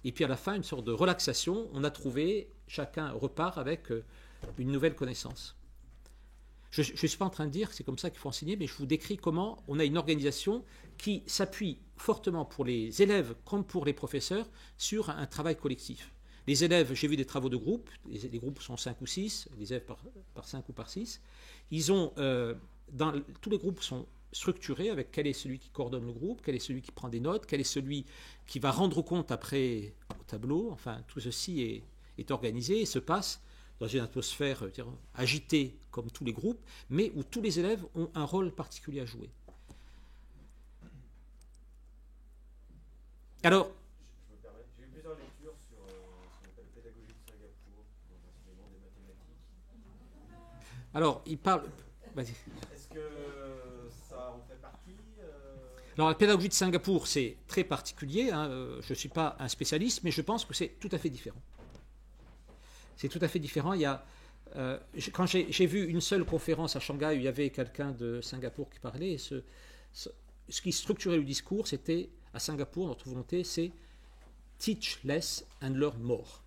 et puis à la fin, une sorte de relaxation. On a trouvé, chacun repart avec une nouvelle connaissance. Je ne suis pas en train de dire que c'est comme ça qu'il faut enseigner, mais je vous décris comment on a une organisation qui s'appuie fortement pour les élèves comme pour les professeurs sur un travail collectif. Les élèves, j'ai vu des travaux de groupe, les groupes sont 5 ou 6, les élèves par 5 ou par 6. Tous les groupes sont structurés avec quel est celui qui coordonne le groupe, quel est celui qui prend des notes, quel est celui qui va rendre compte après au tableau. Enfin, tout ceci est organisé et se passe dans une atmosphère agitée comme tous les groupes, mais où tous les élèves ont un rôle particulier à jouer. Alors, je me permets, j'ai eu plusieurs lectures sur ce qu'on appelle la pédagogie de Singapour, dans l'enseignement des mathématiques. Alors, il parle... Vas-y. Est-ce que ça en fait partie Alors, la pédagogie de Singapour, c'est très particulier. Je ne suis pas un spécialiste, mais je pense que c'est tout à fait différent. C'est tout à fait différent. Quand j'ai vu une seule conférence à Shanghai où il y avait quelqu'un de Singapour qui parlait, et ce qui structurait le discours, c'était, à Singapour, notre volonté, c'est « teach less and learn more ».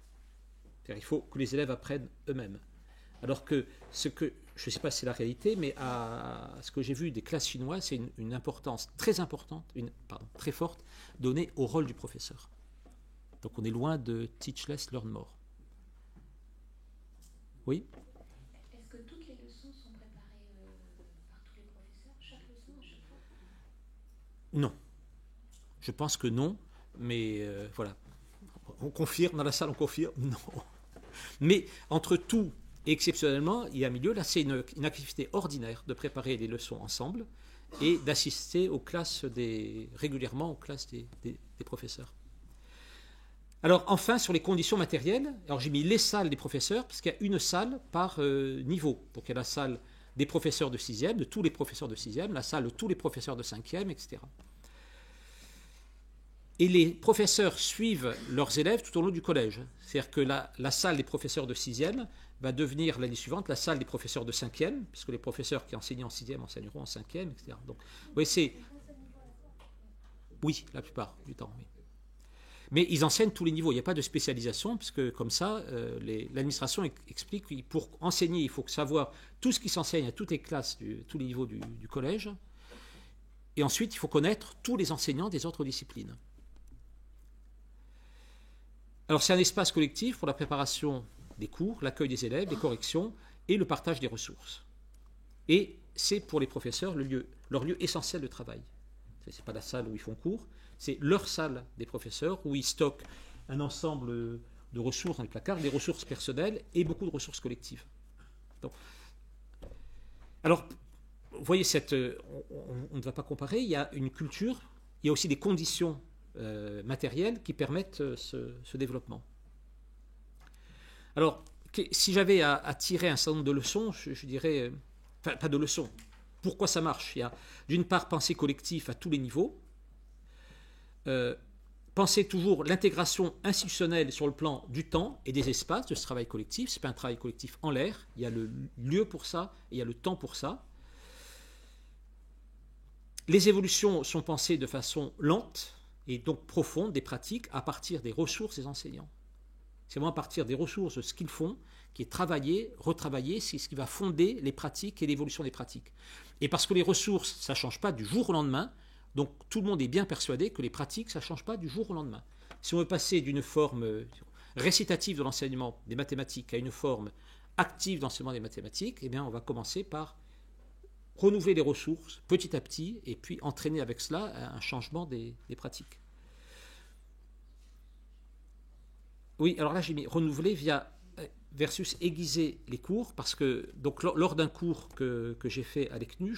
C'est-à-dire, il faut que les élèves apprennent eux-mêmes. Alors que je ne sais pas si c'est la réalité, mais à ce que j'ai vu des classes chinoises, c'est une importance très importante, très forte, donnée au rôle du professeur. Donc on est loin de « teach less, learn more ». Oui. Est-ce que toutes les leçons sont préparées par tous les professeurs, chaque leçon à chaque fois? Non. Je pense que non, mais voilà. On confirme, dans la salle on confirme, non. Mais entre tout et exceptionnellement, il y a un milieu, là c'est une activité ordinaire de préparer les leçons ensemble et d'assister régulièrement aux classes des professeurs. Alors enfin, sur les conditions matérielles, alors j'ai mis les salles des professeurs, parce qu'il y a une salle par niveau. Donc il y a la salle des professeurs de 6e, de tous les professeurs de 6e, la salle de tous les professeurs de 5e, etc. Et les professeurs suivent leurs élèves tout au long du collège. C'est-à-dire que la salle des professeurs de 6e va devenir l'année suivante la salle des professeurs de 5e, puisque les professeurs qui enseignent en 6e enseigneront en 5e, etc. Donc, vous voyez, c'est... Oui, la plupart du temps, oui. Mais ils enseignent tous les niveaux, il n'y a pas de spécialisation, puisque comme ça, l'administration explique que pour enseigner, il faut savoir tout ce qui s'enseigne à toutes les classes, tous les niveaux du collège, et ensuite il faut connaître tous les enseignants des autres disciplines. Alors c'est un espace collectif pour la préparation des cours, l'accueil des élèves, les corrections et le partage des ressources. Et c'est pour les professeurs leur lieu essentiel de travail. Ce n'est pas la salle où ils font cours, c'est leur salle des professeurs où ils stockent un ensemble de ressources dans les placards, des ressources personnelles et beaucoup de ressources collectives. Donc, alors, vous voyez, on ne va pas comparer, il y a une culture, il y a aussi des conditions matérielles qui permettent ce développement. Alors, si j'avais à tirer un certain nombre de leçons, je dirais, enfin, pas de leçons, pourquoi ça marche? Il y a d'une part penser collectif à tous les niveaux, penser toujours l'intégration institutionnelle sur le plan du temps et des espaces de ce travail collectif. Ce n'est pas un travail collectif en l'air, il y a le lieu pour ça et il y a le temps pour ça. Les évolutions sont pensées de façon lente et donc profonde des pratiques à partir des ressources des enseignants. C'est vraiment à partir des ressources de ce qu'ils font, qui est travaillé, retravaillé, c'est ce qui va fonder les pratiques et l'évolution des pratiques. Et parce que les ressources, ça ne change pas du jour au lendemain, donc tout le monde est bien persuadé que les pratiques, ça ne change pas du jour au lendemain. Si on veut passer d'une forme récitative de l'enseignement des mathématiques à une forme active d'enseignement des mathématiques, eh bien on va commencer par renouveler les ressources petit à petit et puis entraîner avec cela un changement des pratiques. Oui, alors là j'ai mis renouveler versus aiguiser les cours, parce que donc, lors d'un cours que j'ai fait à l'ECNU,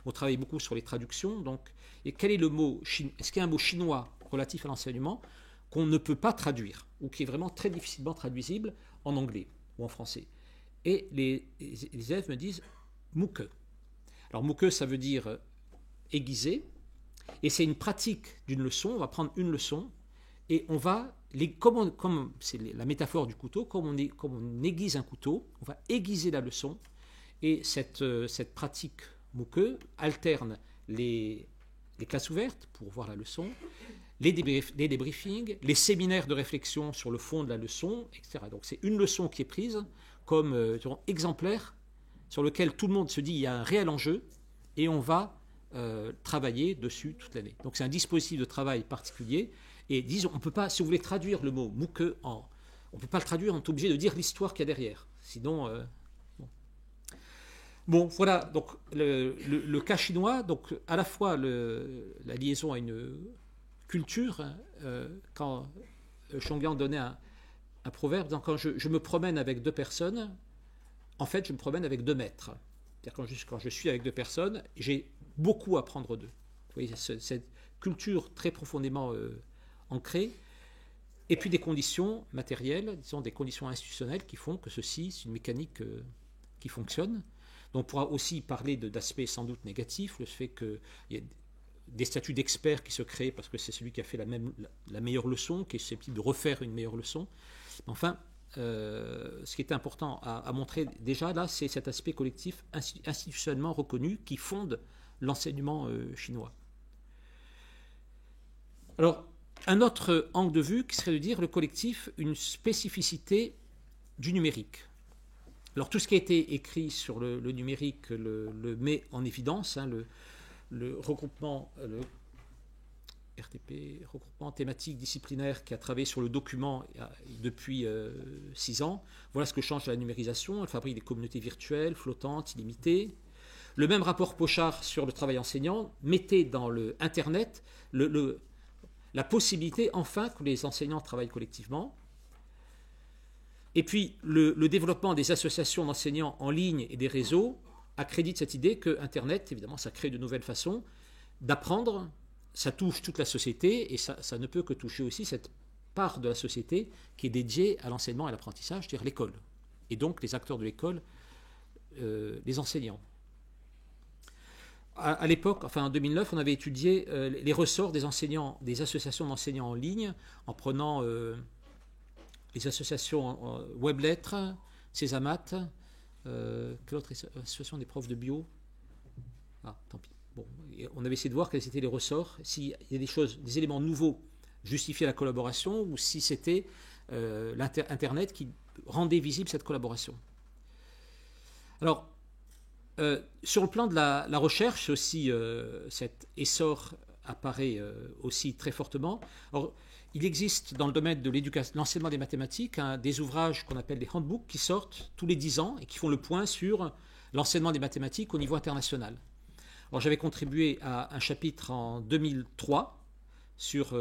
on travaillait beaucoup sur les traductions, donc, et quel est le mot, est-ce qu'il y a un mot chinois relatif à l'enseignement qu'on ne peut pas traduire, ou qui est vraiment très difficilement traduisible en anglais ou en français. Et les élèves me disent muke. Alors muke, ça veut dire aiguiser, et c'est une pratique d'une leçon. On va prendre une leçon, et on va, comme c'est la métaphore du couteau, comme on aiguise un couteau, on va aiguiser la leçon, et cette pratique muke alterne les classes ouvertes pour voir la leçon, les débriefings, les séminaires de réflexion sur le fond de la leçon, etc. Donc c'est une leçon qui est prise comme exemplaire, sur lequel tout le monde se dit il y a un réel enjeu, et on va travailler dessus toute l'année. Donc c'est un dispositif de travail particulier, et disons, on peut pas, si vous voulez traduire le mot muke on ne peut pas le traduire, on est obligé de dire l'histoire qu'il y a derrière. Sinon, Bon, voilà, donc le cas chinois, donc à la fois la liaison à une culture, quand Chongyan donnait un proverbe, donc quand je me promène avec deux personnes, en fait je me promène avec 2 maîtres. C'est-à-dire quand je suis avec 2 personnes, j'ai beaucoup à apprendre d'eux. Vous voyez, cette culture très profondément ancrée, et puis des conditions matérielles, disons des conditions institutionnelles qui font que ceci, c'est une mécanique qui fonctionne. Donc on pourra aussi parler d'aspects sans doute négatifs, le fait qu'il y a des statuts d'experts qui se créent parce que c'est celui qui a fait la meilleure leçon, qui est susceptible de refaire une meilleure leçon. Enfin, ce qui est important à montrer déjà là, c'est cet aspect collectif institutionnellement reconnu qui fonde l'enseignement chinois. Alors, un autre angle de vue qui serait de dire le collectif, une spécificité du numérique. Alors tout ce qui a été écrit sur le numérique le met en évidence, hein, le regroupement, le RTP, regroupement thématique disciplinaire qui a travaillé sur le document depuis 6 ans. Voilà ce que change la numérisation. Elle fabrique des communautés virtuelles, flottantes, illimitées. Le même rapport Pochard sur le travail enseignant mettait dans le Internet la possibilité enfin que les enseignants travaillent collectivement. Et puis, le développement des associations d'enseignants en ligne et des réseaux accrédite cette idée que Internet, évidemment, ça crée de nouvelles façons d'apprendre, ça touche toute la société, et ça ne peut que toucher aussi cette part de la société qui est dédiée à l'enseignement et à l'apprentissage, c'est-à-dire l'école. Et donc, les acteurs de l'école, les enseignants. À l'époque, enfin en 2009, on avait étudié les ressorts des enseignants, des associations d'enseignants en ligne, en prenant les associations Weblettres, Césamat, quelle autre association des profs de bio? Ah, tant pis. Bon, on avait essayé de voir quels étaient les ressorts, s'il y a des éléments nouveaux justifiaient la collaboration, ou si c'était l'Internet qui rendait visible cette collaboration. Alors, sur le plan de la recherche aussi, cet essor apparaît aussi très fortement. Alors, il existe dans le domaine de l'enseignement des mathématiques des ouvrages qu'on appelle des handbooks qui sortent tous les 10 ans et qui font le point sur l'enseignement des mathématiques au niveau international. Alors, j'avais contribué à un chapitre en 2003 sur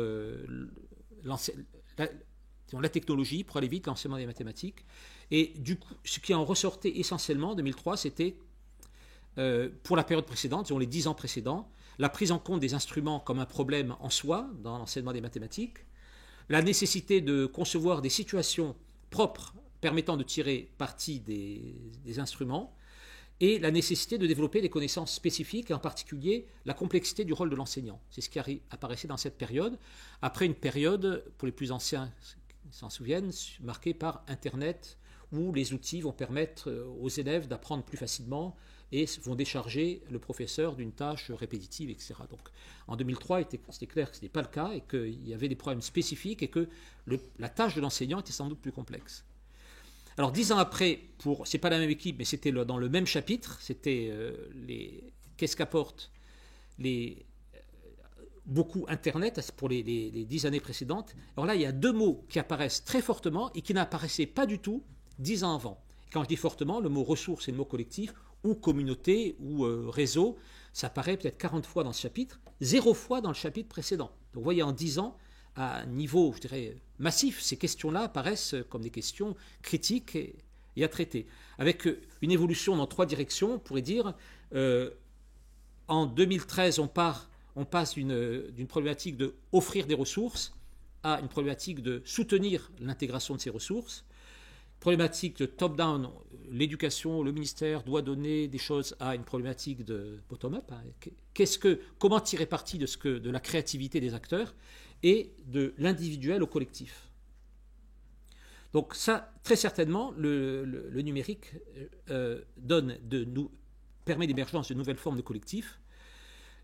la technologie pour aller vite, l'enseignement des mathématiques. Et du coup, ce qui en ressortait essentiellement en 2003, c'était pour la période précédente, disons les 10 ans précédents, la prise en compte des instruments comme un problème en soi dans l'enseignement des mathématiques, la nécessité de concevoir des situations propres permettant de tirer parti des instruments, et la nécessité de développer des connaissances spécifiques, et en particulier la complexité du rôle de l'enseignant. C'est ce qui apparaissait dans cette période, après une période, pour les plus anciens qui s'en souviennent, marquée par Internet, où les outils vont permettre aux élèves d'apprendre plus facilement et vont décharger le professeur d'une tâche répétitive, etc. Donc, en 2003, c'était clair que ce n'était pas le cas et qu'il y avait des problèmes spécifiques et que la tâche de l'enseignant était sans doute plus complexe. Alors, 10 ans après, c'est pas la même équipe, mais c'était dans le même chapitre, c'était qu'est-ce qu'apporte beaucoup Internet pour les 10 années précédentes. Alors là, il y a 2 mots qui apparaissent très fortement et qui n'apparaissaient pas du tout 10 ans avant. Et quand je dis fortement, le mot ressources et le mot collectif, ou communauté, ou réseau, ça apparaît peut-être 40 fois dans ce chapitre, 0 fois dans le chapitre précédent. Donc vous voyez, en 10 ans, à un niveau, je dirais, massif, ces questions-là apparaissent comme des questions critiques et à traiter. Avec une évolution dans 3 directions, on pourrait dire, en 2013, on passe d'une problématique d'offrir des ressources à une problématique de soutenir l'intégration de ces ressources. Problématique de top-down, l'éducation, le ministère doit donner des choses à une problématique de bottom-up. Comment tirer parti de la créativité des acteurs et de l'individuel au collectif. Donc ça, très certainement, le numérique permet l'émergence de nouvelles formes de collectifs.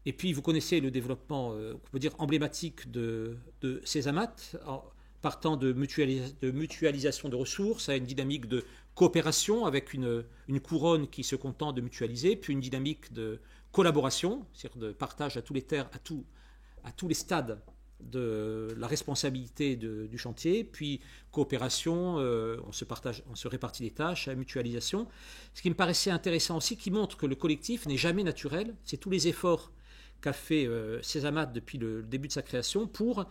Et puis, vous connaissez le développement, on peut dire, emblématique de Césamat, partant de mutualisation de ressources à une dynamique de coopération avec une couronne qui se contente de mutualiser, puis une dynamique de collaboration, c'est-à-dire de partage à tous les terres, à tous les stades de la responsabilité du chantier, puis coopération, on se répartit les tâches, à mutualisation. Ce qui me paraissait intéressant aussi, qui montre que le collectif n'est jamais naturel, c'est tous les efforts qu'a fait Césamat depuis le début de sa création pour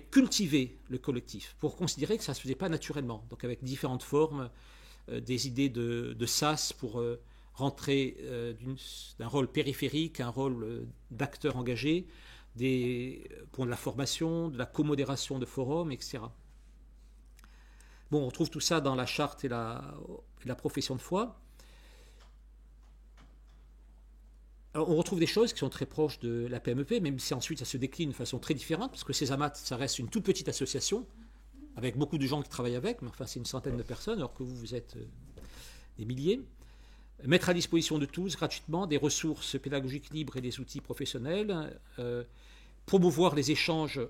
cultiver le collectif, pour considérer que ça ne se faisait pas naturellement, donc avec différentes formes, des idées de SAS pour rentrer d'un rôle périphérique à un rôle d'acteur engagé, pour de la formation, de la commodération de forums, etc. Bon, on trouve tout ça dans la charte et la profession de foi. Alors, on retrouve des choses qui sont très proches de la PMEP, même si ensuite ça se décline de façon très différente, parce que Césamat, ça reste une toute petite association, avec beaucoup de gens qui travaillent avec, mais enfin c'est une centaine de personnes, alors que vous êtes des milliers. Mettre à disposition de tous, gratuitement, des ressources pédagogiques libres et des outils professionnels, promouvoir les échanges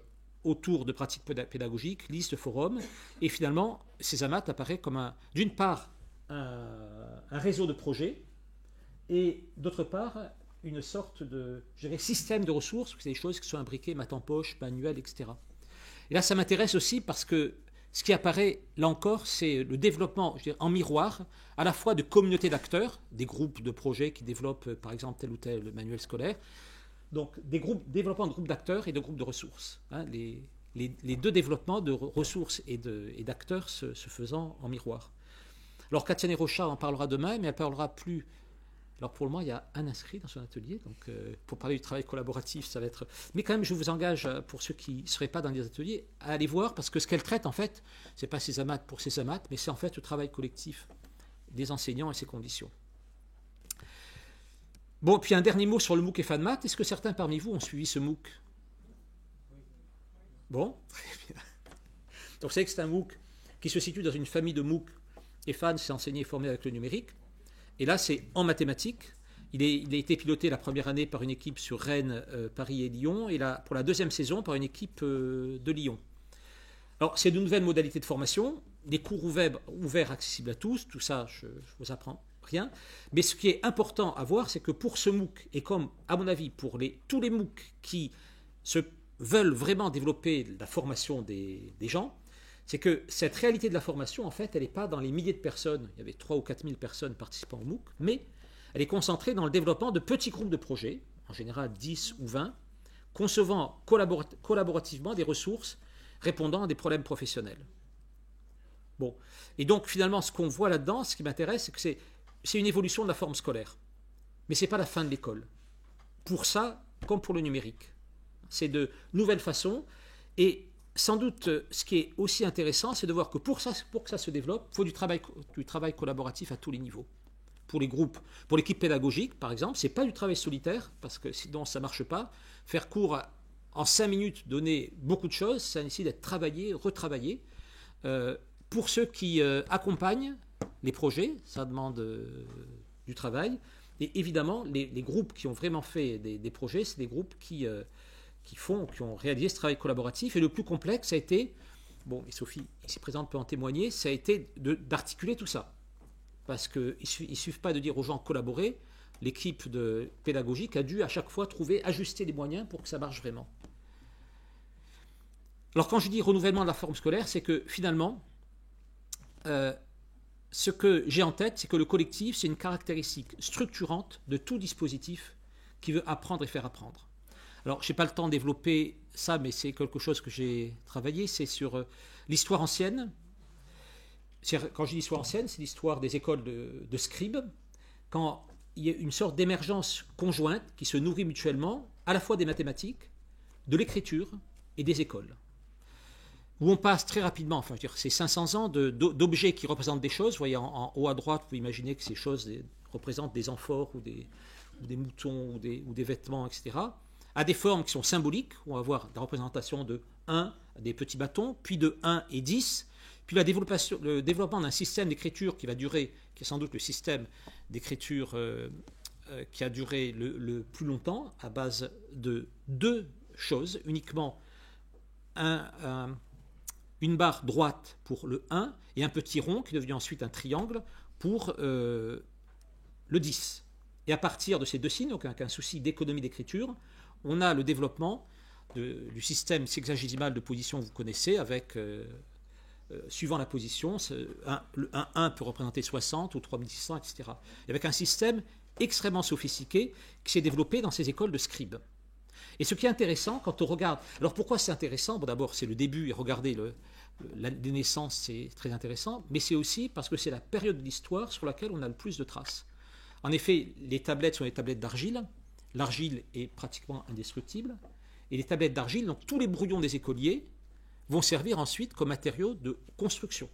autour de pratiques pédagogiques, listes, forums, et finalement, Césamat apparaît comme d'une part, un réseau de projets, et d'autre part, une sorte de système de ressources, c'est des choses qui sont imbriquées, mat en poche, manuel, etc. Et là, ça m'intéresse aussi parce que ce qui apparaît, là encore, c'est le développement en miroir, à la fois de communautés d'acteurs, des groupes de projets qui développent, par exemple, tel ou tel manuel scolaire, donc développement de groupes d'acteurs et de groupes de ressources. Les 2 développements de ressources et d'acteurs se faisant en miroir. Alors, Katiane Rocha en parlera demain, mais elle parlera plus. Alors pour le moment, il y a un inscrit dans son atelier, donc pour parler du travail collaboratif, ça va être... Mais quand même, je vous engage, pour ceux qui ne seraient pas dans des ateliers, à aller voir, parce que ce qu'elle traite, en fait, ce n'est pas Césamat pour Césamat, mais c'est en fait le travail collectif des enseignants et ses conditions. Bon, puis un dernier mot sur le MOOC et FanMath. Est-ce que certains parmi vous ont suivi ce MOOC? Bon, très bien. Donc vous savez que c'est un MOOC qui se situe dans une famille de MOOC. Et Fan s'est enseigné et formé avec le numérique. Et là, c'est en mathématiques. Il a été piloté la première année par une équipe sur Rennes, Paris et Lyon, et là, pour la 2e saison, par une équipe de Lyon. Alors, c'est de nouvelles modalités de formation, des cours ouverts accessibles à tous, tout ça, je ne vous apprends rien. Mais ce qui est important à voir, c'est que pour ce MOOC, et comme, à mon avis, pour tous les MOOC qui veulent vraiment développer la formation des gens, c'est que cette réalité de la formation, en fait, elle n'est pas dans les milliers de personnes. Il y avait 3 ou 4 000 personnes participant au MOOC, mais elle est concentrée dans le développement de petits groupes de projets, en général 10 ou 20, concevant collaborativement des ressources répondant à des problèmes professionnels. Bon. Et donc, finalement, ce qu'on voit là-dedans, ce qui m'intéresse, c'est que c'est une évolution de la forme scolaire. Mais ce n'est pas la fin de l'école. Pour ça, comme pour le numérique. C'est de nouvelles façons. Et sans doute, ce qui est aussi intéressant, c'est de voir que pour que ça se développe, il faut du travail collaboratif à tous les niveaux. Pour les groupes, pour l'équipe pédagogique, par exemple, ce n'est pas du travail solitaire, parce que sinon ça ne marche pas. Faire cours en 5 minutes, donner beaucoup de choses, ça nécessite d'être travaillé, retravaillé. pour ceux qui accompagnent les projets, ça demande du travail. Et évidemment, les groupes qui ont vraiment fait des projets, c'est des groupes qui ont réalisé ce travail collaboratif. Et le plus complexe, ça a été, bon, et Sophie, ici présente, peut en témoigner, ça a été d'articuler tout ça. Parce qu'il ne suffit pas de dire aux gens collaborer, l'équipe pédagogique a dû à chaque fois ajuster les moyens pour que ça marche vraiment. Alors quand je dis renouvellement de la forme scolaire, c'est que finalement, ce que j'ai en tête, c'est que le collectif, c'est une caractéristique structurante de tout dispositif qui veut apprendre et faire apprendre. Alors, je n'ai pas le temps de développer ça, mais c'est quelque chose que j'ai travaillé, c'est sur l'histoire ancienne. Quand je dis l'histoire ancienne, c'est l'histoire des écoles de scribes, quand il y a une sorte d'émergence conjointe qui se nourrit mutuellement, à la fois des mathématiques, de l'écriture et des écoles. Où on passe très rapidement, enfin je veux dire, c'est 500 ans d'objets qui représentent des choses. Vous voyez en haut à droite, vous pouvez imaginer que ces choses représentent des amphores ou des moutons ou des vêtements, etc. À des formes qui sont symboliques, où on va voir des représentations de 1, des petits bâtons, puis de 1 et 10, puis le développement d'un système d'écriture qui va durer, qui est sans doute le système d'écriture qui a duré le plus longtemps, à base de 2 choses, uniquement une barre droite pour le 1 et un petit rond qui devient ensuite un triangle pour le 10. Et à partir de ces 2 signes, donc un souci d'économie d'écriture, on a le développement du système sexagésimal de position que vous connaissez, avec, suivant la position, le 1 peut représenter 60 ou 3600, etc. Et avec un système extrêmement sophistiqué qui s'est développé dans ces écoles de scribes. Et ce qui est intéressant, quand on regarde... Alors pourquoi c'est intéressant? Bon, d'abord, c'est le début, et regardez les naissances, c'est très intéressant, mais c'est aussi parce que c'est la période de l'histoire sur laquelle on a le plus de traces. En effet, les tablettes sont des tablettes d'argile. L'argile est pratiquement indestructible. Et les tablettes d'argile, donc tous les brouillons des écoliers, vont servir ensuite comme matériaux de construction.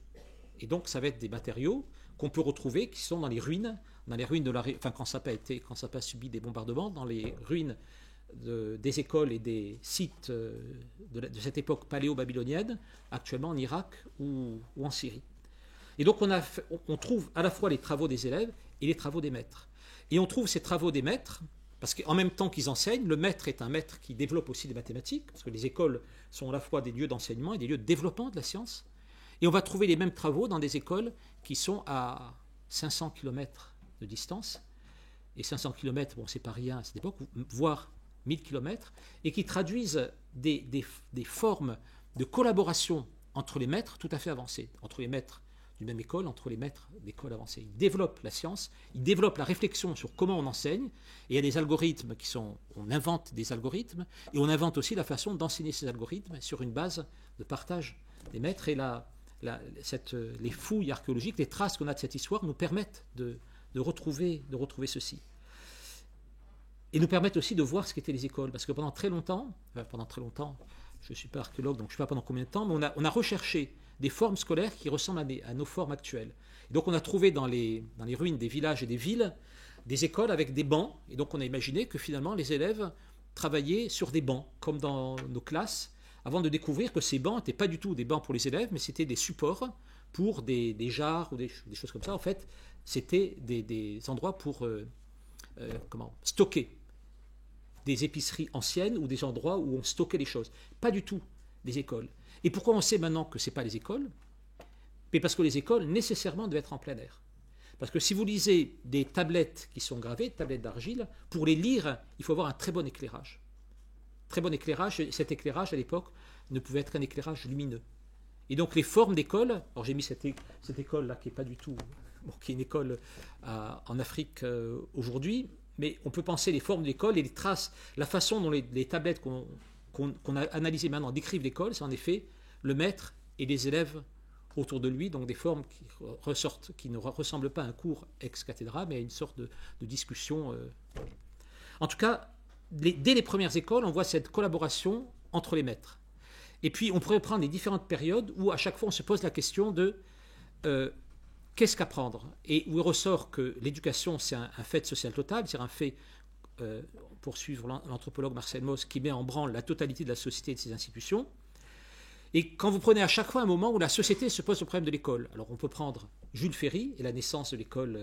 Et donc, ça va être des matériaux qu'on peut retrouver, qui sont dans les ruines de quand ça n'a pas subi des bombardements, dans les ruines des écoles et des sites de cette époque paléo-babylonienne, actuellement en Irak ou en Syrie. Et donc on trouve à la fois les travaux des élèves et les travaux des maîtres. Et on trouve ces travaux des maîtres, parce qu'en même temps qu'ils enseignent, le maître est un maître qui développe aussi des mathématiques, parce que les écoles sont à la fois des lieux d'enseignement et des lieux de développement de la science. Et on va trouver les mêmes travaux dans des écoles qui sont à 500 km de distance. Et 500 km, bon, c'est pas rien à cette époque, voire 1000 km, et qui traduisent des formes de collaboration entre les maîtres tout à fait avancées, entre les maîtres d'une même école, entre les maîtres d'école avancées. Ils développent la science, ils développent la réflexion sur comment on enseigne, et il y a des algorithmes on invente des algorithmes, et on invente aussi la façon d'enseigner ces algorithmes sur une base de partage des maîtres, et les fouilles archéologiques, les traces qu'on a de cette histoire nous permettent de retrouver ceci. Et nous permettent aussi de voir ce qu'étaient les écoles. Parce que pendant très longtemps, je ne suis pas archéologue, donc je ne sais pas pendant combien de temps, mais on a recherché des formes scolaires qui ressemblent à nos formes actuelles. Et donc on a trouvé dans les ruines des villages et des villes des écoles avec des bancs. Et donc on a imaginé que finalement les élèves travaillaient sur des bancs, comme dans nos classes, avant de découvrir que ces bancs n'étaient pas du tout des bancs pour les élèves, mais c'était des supports pour des jarres ou des choses comme ça. En fait, c'était des endroits pour stocker des épiceries anciennes ou des endroits où on stockait les choses. Pas du tout des écoles. Et pourquoi on sait maintenant que ce n'est pas les écoles? Mais parce que les écoles, nécessairement, devaient être en plein air. Parce que si vous lisez des tablettes qui sont gravées, des tablettes d'argile, pour les lire, il faut avoir un très bon éclairage. Très bon éclairage. Cet éclairage, à l'époque, ne pouvait être qu'un éclairage lumineux. Et donc les formes d'école, alors j'ai mis cette école-là qui n'est pas du tout... qui est une école en Afrique aujourd'hui, mais on peut penser les formes d'école et les traces, la façon dont les tablettes qu'on a analysées maintenant décrivent l'école, c'est en effet le maître et les élèves autour de lui, donc des formes qui ne ressemblent pas à un cours ex cathedra, mais à une sorte de discussion. En tout cas, dès les premières écoles, on voit cette collaboration entre les maîtres. Et puis, on pourrait prendre les différentes périodes où, à chaque fois, on se pose la question de qu'est-ce qu'apprendre? Et où il ressort que l'éducation, c'est un fait social total, c'est un fait, pour suivre l'anthropologue Marcel Mauss, qui met en branle la totalité de la société et de ses institutions. Et quand vous prenez à chaque fois un moment où la société se pose le problème de l'école, alors on peut prendre Jules Ferry et la naissance de l'école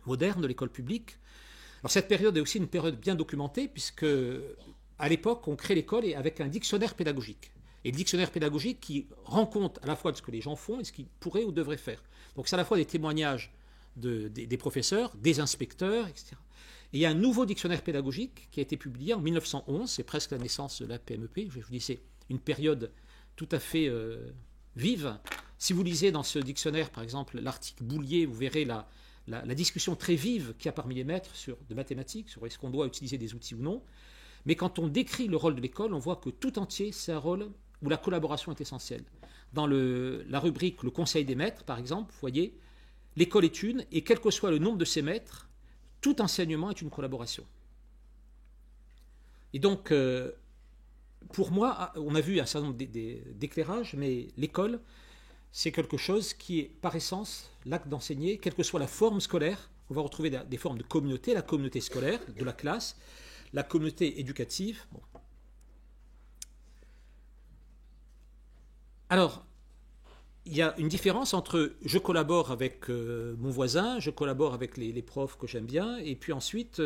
moderne, de l'école publique. Alors cette période est aussi une période bien documentée, puisque à l'époque, on crée l'école avec un dictionnaire pédagogique. Et le dictionnaire pédagogique qui rend compte à la fois de ce que les gens font et ce qu'ils pourraient ou devraient faire. Donc c'est à la fois des témoignages des professeurs, des inspecteurs, etc. Et il y a un nouveau dictionnaire pédagogique qui a été publié en 1911, c'est presque la naissance de la PMEP. Je vous dis, c'est une période tout à fait vive. Si vous lisez dans ce dictionnaire, par exemple, l'article Boulier, vous verrez la discussion très vive qu'il y a parmi les maîtres de mathématiques, sur est-ce qu'on doit utiliser des outils ou non. Mais quand on décrit le rôle de l'école, on voit que tout entier, c'est un rôle où la collaboration est essentielle. Dans la rubrique « Le conseil des maîtres », par exemple, vous voyez, l'école est une, et quel que soit le nombre de ses maîtres, tout enseignement est une collaboration. Et donc, pour moi, on a vu un certain nombre d'éclairages, mais l'école, c'est quelque chose qui est par essence l'acte d'enseigner, quelle que soit la forme scolaire. On va retrouver des formes de communauté, la communauté scolaire, de la classe, la communauté éducative. Bon. Alors, il y a une différence entre je collabore avec mon voisin, je collabore avec les profs que j'aime bien, et puis ensuite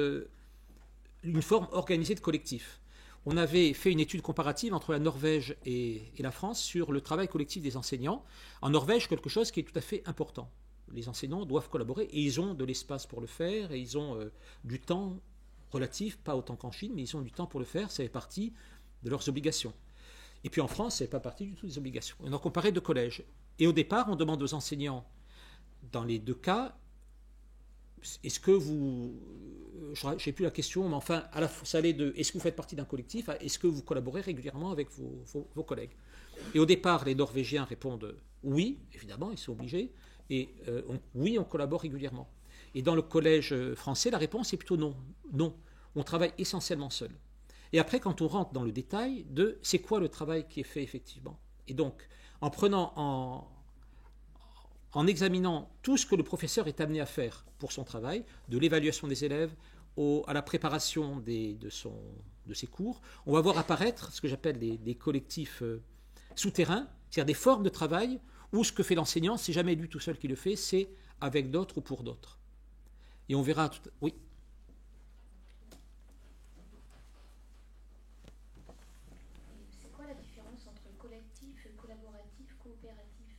une forme organisée de collectif. On avait fait une étude comparative entre la Norvège et la France sur le travail collectif des enseignants. En Norvège, quelque chose qui est tout à fait important. Les enseignants doivent collaborer et ils ont de l'espace pour le faire et ils ont du temps relatif, pas autant qu'en Chine, mais ils ont du temps pour le faire, ça fait partie de leurs obligations. Et puis en France, ça n'est pas partie du tout des obligations. On a comparé deux collèges. Et au départ, on demande aux enseignants, dans les deux cas, est-ce que vous... Je n'ai plus la question, mais enfin, ça allait de est-ce que vous faites partie d'un collectif à est-ce que vous collaborez régulièrement avec vos collègues. Et au départ, les Norvégiens répondent oui, évidemment, ils sont obligés, et oui, on collabore régulièrement. Et dans le collège français, la réponse est plutôt non. Non, on travaille essentiellement seul. Et après, quand on rentre dans le détail de c'est quoi le travail qui est fait effectivement. Et donc, en examinant tout ce que le professeur est amené à faire pour son travail, de l'évaluation des élèves à la préparation de ses cours, on va voir apparaître ce que j'appelle des collectifs souterrains, c'est-à-dire des formes de travail où ce que fait l'enseignant, c'est jamais lui tout seul qui le fait, c'est avec d'autres ou pour d'autres. Et on verra... Oui. C'est quoi la différence entre collectif, collaboratif, coopératif ?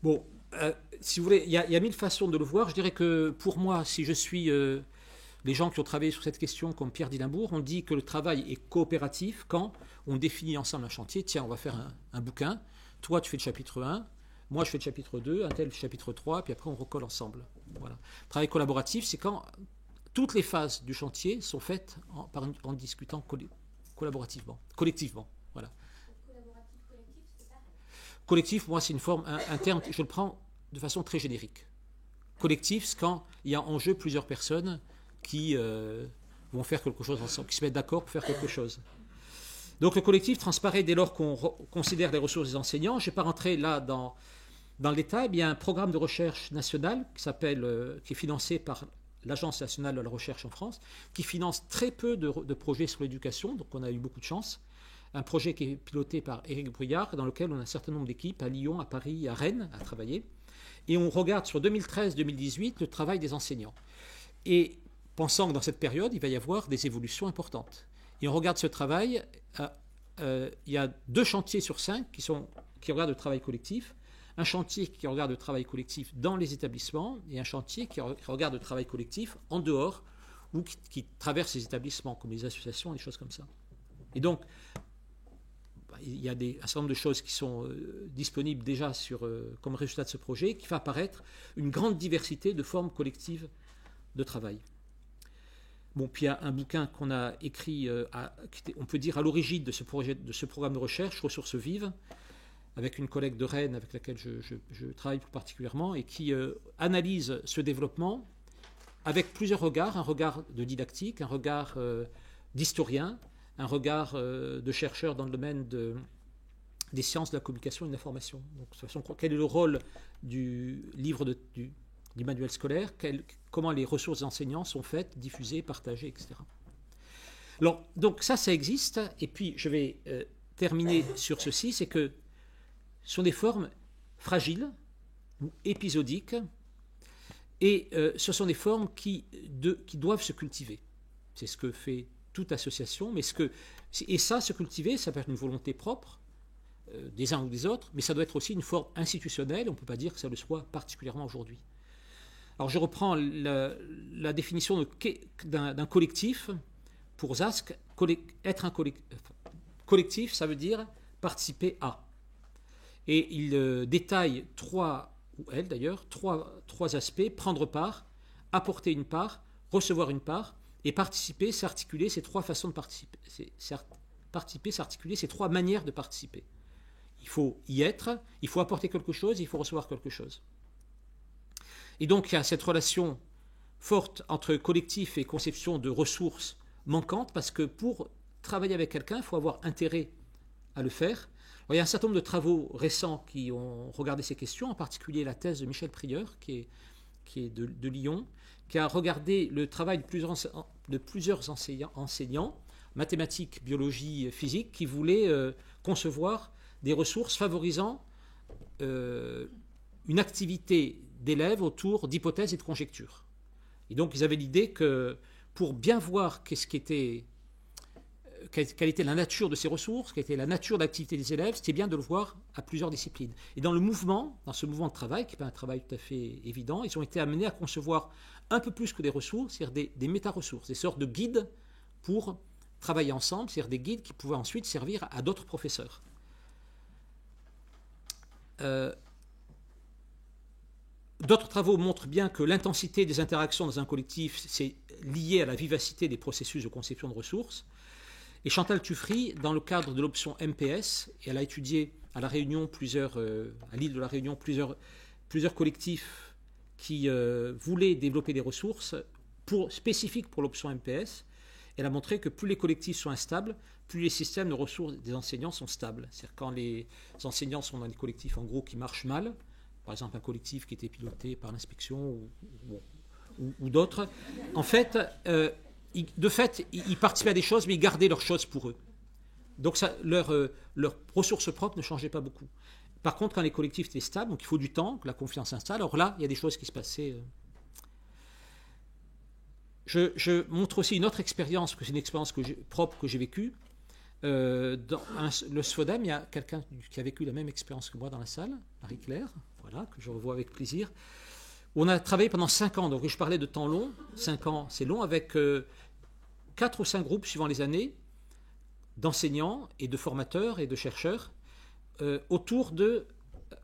Bon, si vous voulez, il y a mille façons de le voir. Je dirais que pour moi, si je suis les gens qui ont travaillé sur cette question, comme Pierre Dillenbourg, on dit que le travail est coopératif quand on définit ensemble un chantier. Tiens, on va faire un bouquin. Toi, tu fais le chapitre 1. Moi, je fais le chapitre 2, un tel le chapitre 3, puis après, on recolle ensemble. Voilà. Travail collaboratif, c'est quand toutes les phases du chantier sont faites en discutant collectivement. Voilà. Collaboratif, collectif, c'est ça ? Collectif, moi, c'est une forme, un terme, je le prends de façon très générique. Collectif, c'est quand il y a en jeu plusieurs personnes qui vont faire quelque chose ensemble, qui se mettent d'accord pour faire quelque chose. Donc le collectif transparaît dès lors qu'on considère les ressources des enseignants. Je ne vais pas rentrer là dans le détail. Il y a un programme de recherche national qui est financé par l'Agence nationale de la recherche en France, qui finance très peu de projets sur l'éducation, donc on a eu beaucoup de chance. Un projet qui est piloté par Éric Bruyard, dans lequel on a un certain nombre d'équipes à Lyon, à Paris, à Rennes, à travailler. Et on regarde sur 2013-2018 le travail des enseignants. Et pensant que dans cette période, il va y avoir des évolutions importantes. Et on regarde ce travail, il y a 2 chantiers sur 5 qui regardent le travail collectif, un chantier qui regarde le travail collectif dans les établissements et un chantier qui regarde le travail collectif en dehors ou qui traverse les établissements, comme les associations et des choses comme ça. Et donc, il y a un certain nombre de choses qui sont disponibles déjà comme résultat de ce projet, qui fait apparaître une grande diversité de formes collectives de travail. Bon, puis il y a un bouquin qu'on a écrit, on peut dire à l'origine de ce programme de recherche, Ressources vives, avec une collègue de Rennes avec laquelle je travaille plus particulièrement, et qui analyse ce développement avec plusieurs regards, un regard de didactique, un regard d'historien, un regard de chercheur dans le domaine des sciences de la communication et de l'information. Donc, de toute façon, quel est le rôle du livre du manuel scolaire, comment les ressources d'enseignants sont faites, diffusées, partagées, etc. Alors, donc ça existe, et puis je vais terminer sur ceci, c'est que ce sont des formes fragiles ou épisodiques, et ce sont des formes qui doivent se cultiver. C'est ce que fait toute association, et ça, se cultiver, ça peut être une volonté propre, des uns ou des autres, mais ça doit être aussi une forme institutionnelle, on ne peut pas dire que ça le soit particulièrement aujourd'hui. Alors je reprends la définition d'un collectif. Pour Zask, être un collectif, ça veut dire participer à. Et il détaille ou elle d'ailleurs, trois aspects: prendre part, apporter une part, recevoir une part, et participer, s'articuler, ces trois façons de participer. Participer, s'articuler, ces trois manières de participer. Il faut y être, il faut apporter quelque chose, il faut recevoir quelque chose. Et donc il y a cette relation forte entre collectif et conception de ressources manquantes, parce que pour travailler avec quelqu'un, il faut avoir intérêt à le faire. Alors, il y a un certain nombre de travaux récents qui ont regardé ces questions, en particulier la thèse de Michel Prieur, qui est de Lyon, qui a regardé le travail de plusieurs enseignants, mathématiques, biologie, physique, qui voulaient concevoir des ressources favorisant une activité d'élèves autour d'hypothèses et de conjectures. Et donc ils avaient l'idée que pour bien voir quelle était la nature de ces ressources, quelle était la nature d'activité des élèves, c'était bien de le voir à plusieurs disciplines. Et dans ce mouvement de travail, qui n'est pas un travail tout à fait évident, ils ont été amenés à concevoir un peu plus que des ressources, c'est-à-dire des méta-ressources, des sortes de guides pour travailler ensemble, c'est-à-dire des guides qui pouvaient ensuite servir à d'autres professeurs. D'autres travaux montrent bien que l'intensité des interactions dans un collectif, c'est lié à la vivacité des processus de conception de ressources. Et Chantal Tuffry, dans le cadre de l'option MPS, et elle a étudié à La Réunion à l'île de La Réunion plusieurs collectifs qui voulaient développer des ressources spécifiques pour l'option MPS. Elle a montré que plus les collectifs sont instables, plus les systèmes de ressources des enseignants sont stables. C'est-à-dire quand les enseignants sont dans des collectifs en gros qui marchent mal, par exemple un collectif qui était piloté par l'inspection ou d'autres, en fait, ils participaient à des choses, mais ils gardaient leurs choses pour eux. Donc leurs ressources propres ne changeaient pas beaucoup. Par contre, quand les collectifs étaient stables, donc il faut du temps, que la confiance s'installe, alors là, il y a des choses qui se passaient. Je montre aussi une autre expérience, que c'est une expérience propre que j'ai vécue. Dans le SFODEM, il y a quelqu'un qui a vécu la même expérience que moi dans la salle, Marie-Claire, voilà, que je revois avec plaisir. On a travaillé pendant 5 ans, donc je parlais de temps long, 5 ans c'est long, avec 4 ou 5 groupes suivant les années, d'enseignants et de formateurs et de chercheurs, autour de...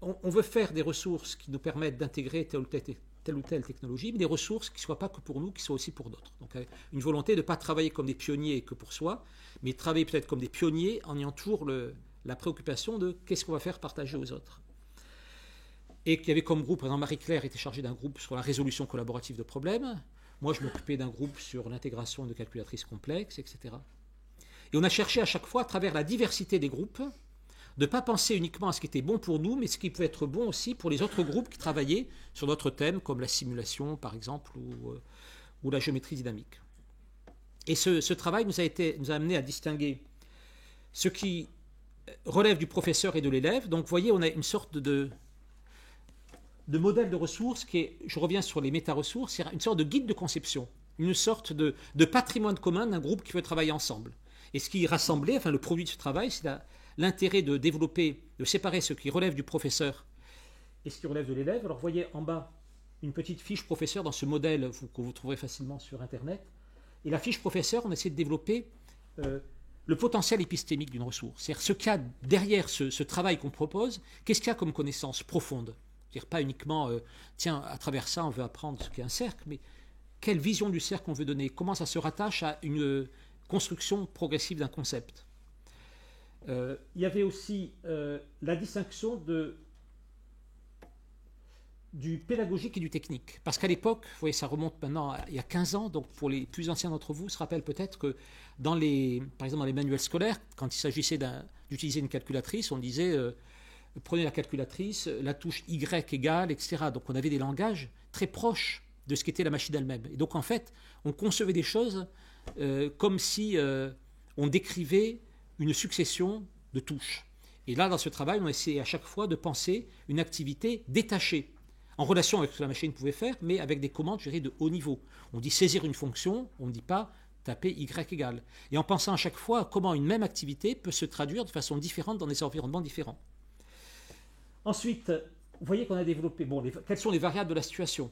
On veut faire des ressources qui nous permettent d'intégrer telle ou telle technologie, mais des ressources qui ne soient pas que pour nous, qui soient aussi pour d'autres. Donc une volonté de ne pas travailler comme des pionniers que pour soi, mais travailler peut-être comme des pionniers en ayant toujours la préoccupation de qu'est-ce qu'on va faire partager aux autres. Et qu'il y avait comme groupe, par exemple, Marie-Claire était chargée d'un groupe sur la résolution collaborative de problèmes, moi je m'occupais d'un groupe sur l'intégration de calculatrices complexes, etc. Et on a cherché à chaque fois, à travers la diversité des groupes, de ne pas penser uniquement à ce qui était bon pour nous, mais ce qui pouvait être bon aussi pour les autres groupes qui travaillaient sur d'autres thèmes, comme la simulation, par exemple, ou la géométrie dynamique. Et ce travail nous a amené à distinguer ce qui relève du professeur et de l'élève. Donc, vous voyez, on a une sorte de modèle de ressources qui est, je reviens sur les méta-ressources, c'est une sorte de guide de conception, une sorte de patrimoine commun d'un groupe qui veut travailler ensemble. Et ce qui rassemblait, enfin le produit de ce travail, c'est l'intérêt de développer, de séparer ce qui relève du professeur et ce qui relève de l'élève. Alors vous voyez en bas une petite fiche professeur dans ce modèle que vous trouverez facilement sur Internet. Et la fiche professeur, on essaie de développer le potentiel épistémique d'une ressource. C'est-à-dire ce qu'il y a derrière ce travail qu'on propose, qu'est-ce qu'il y a comme connaissance profonde. C'est-à-dire pas uniquement, tiens, à travers ça, on veut apprendre ce qu'est un cercle, mais quelle vision du cercle on veut donner, comment ça se rattache à une construction progressive d'un concept. Il y avait aussi la distinction du pédagogique et du technique. Parce qu'à l'époque, vous voyez, ça remonte maintenant il y a 15 ans, donc pour les plus anciens d'entre vous, se rappellent peut-être que par exemple dans les manuels scolaires, quand il s'agissait d'utiliser une calculatrice, on disait prenez la calculatrice, la touche Y égale, etc. Donc on avait des langages très proches de ce qu'était la machine elle-même. Et donc en fait, on concevait des choses comme si on décrivait une succession de touche. Et là, dans ce travail, on essaie à chaque fois de penser une activité détachée, en relation avec ce que la machine pouvait faire, mais avec des commandes, je dirais, de haut niveau. On dit saisir une fonction, on ne dit pas taper Y égale. Et en pensant à chaque fois à comment une même activité peut se traduire de façon différente dans des environnements différents. Ensuite, vous voyez qu'on a développé, quelles sont les variables de la situation, de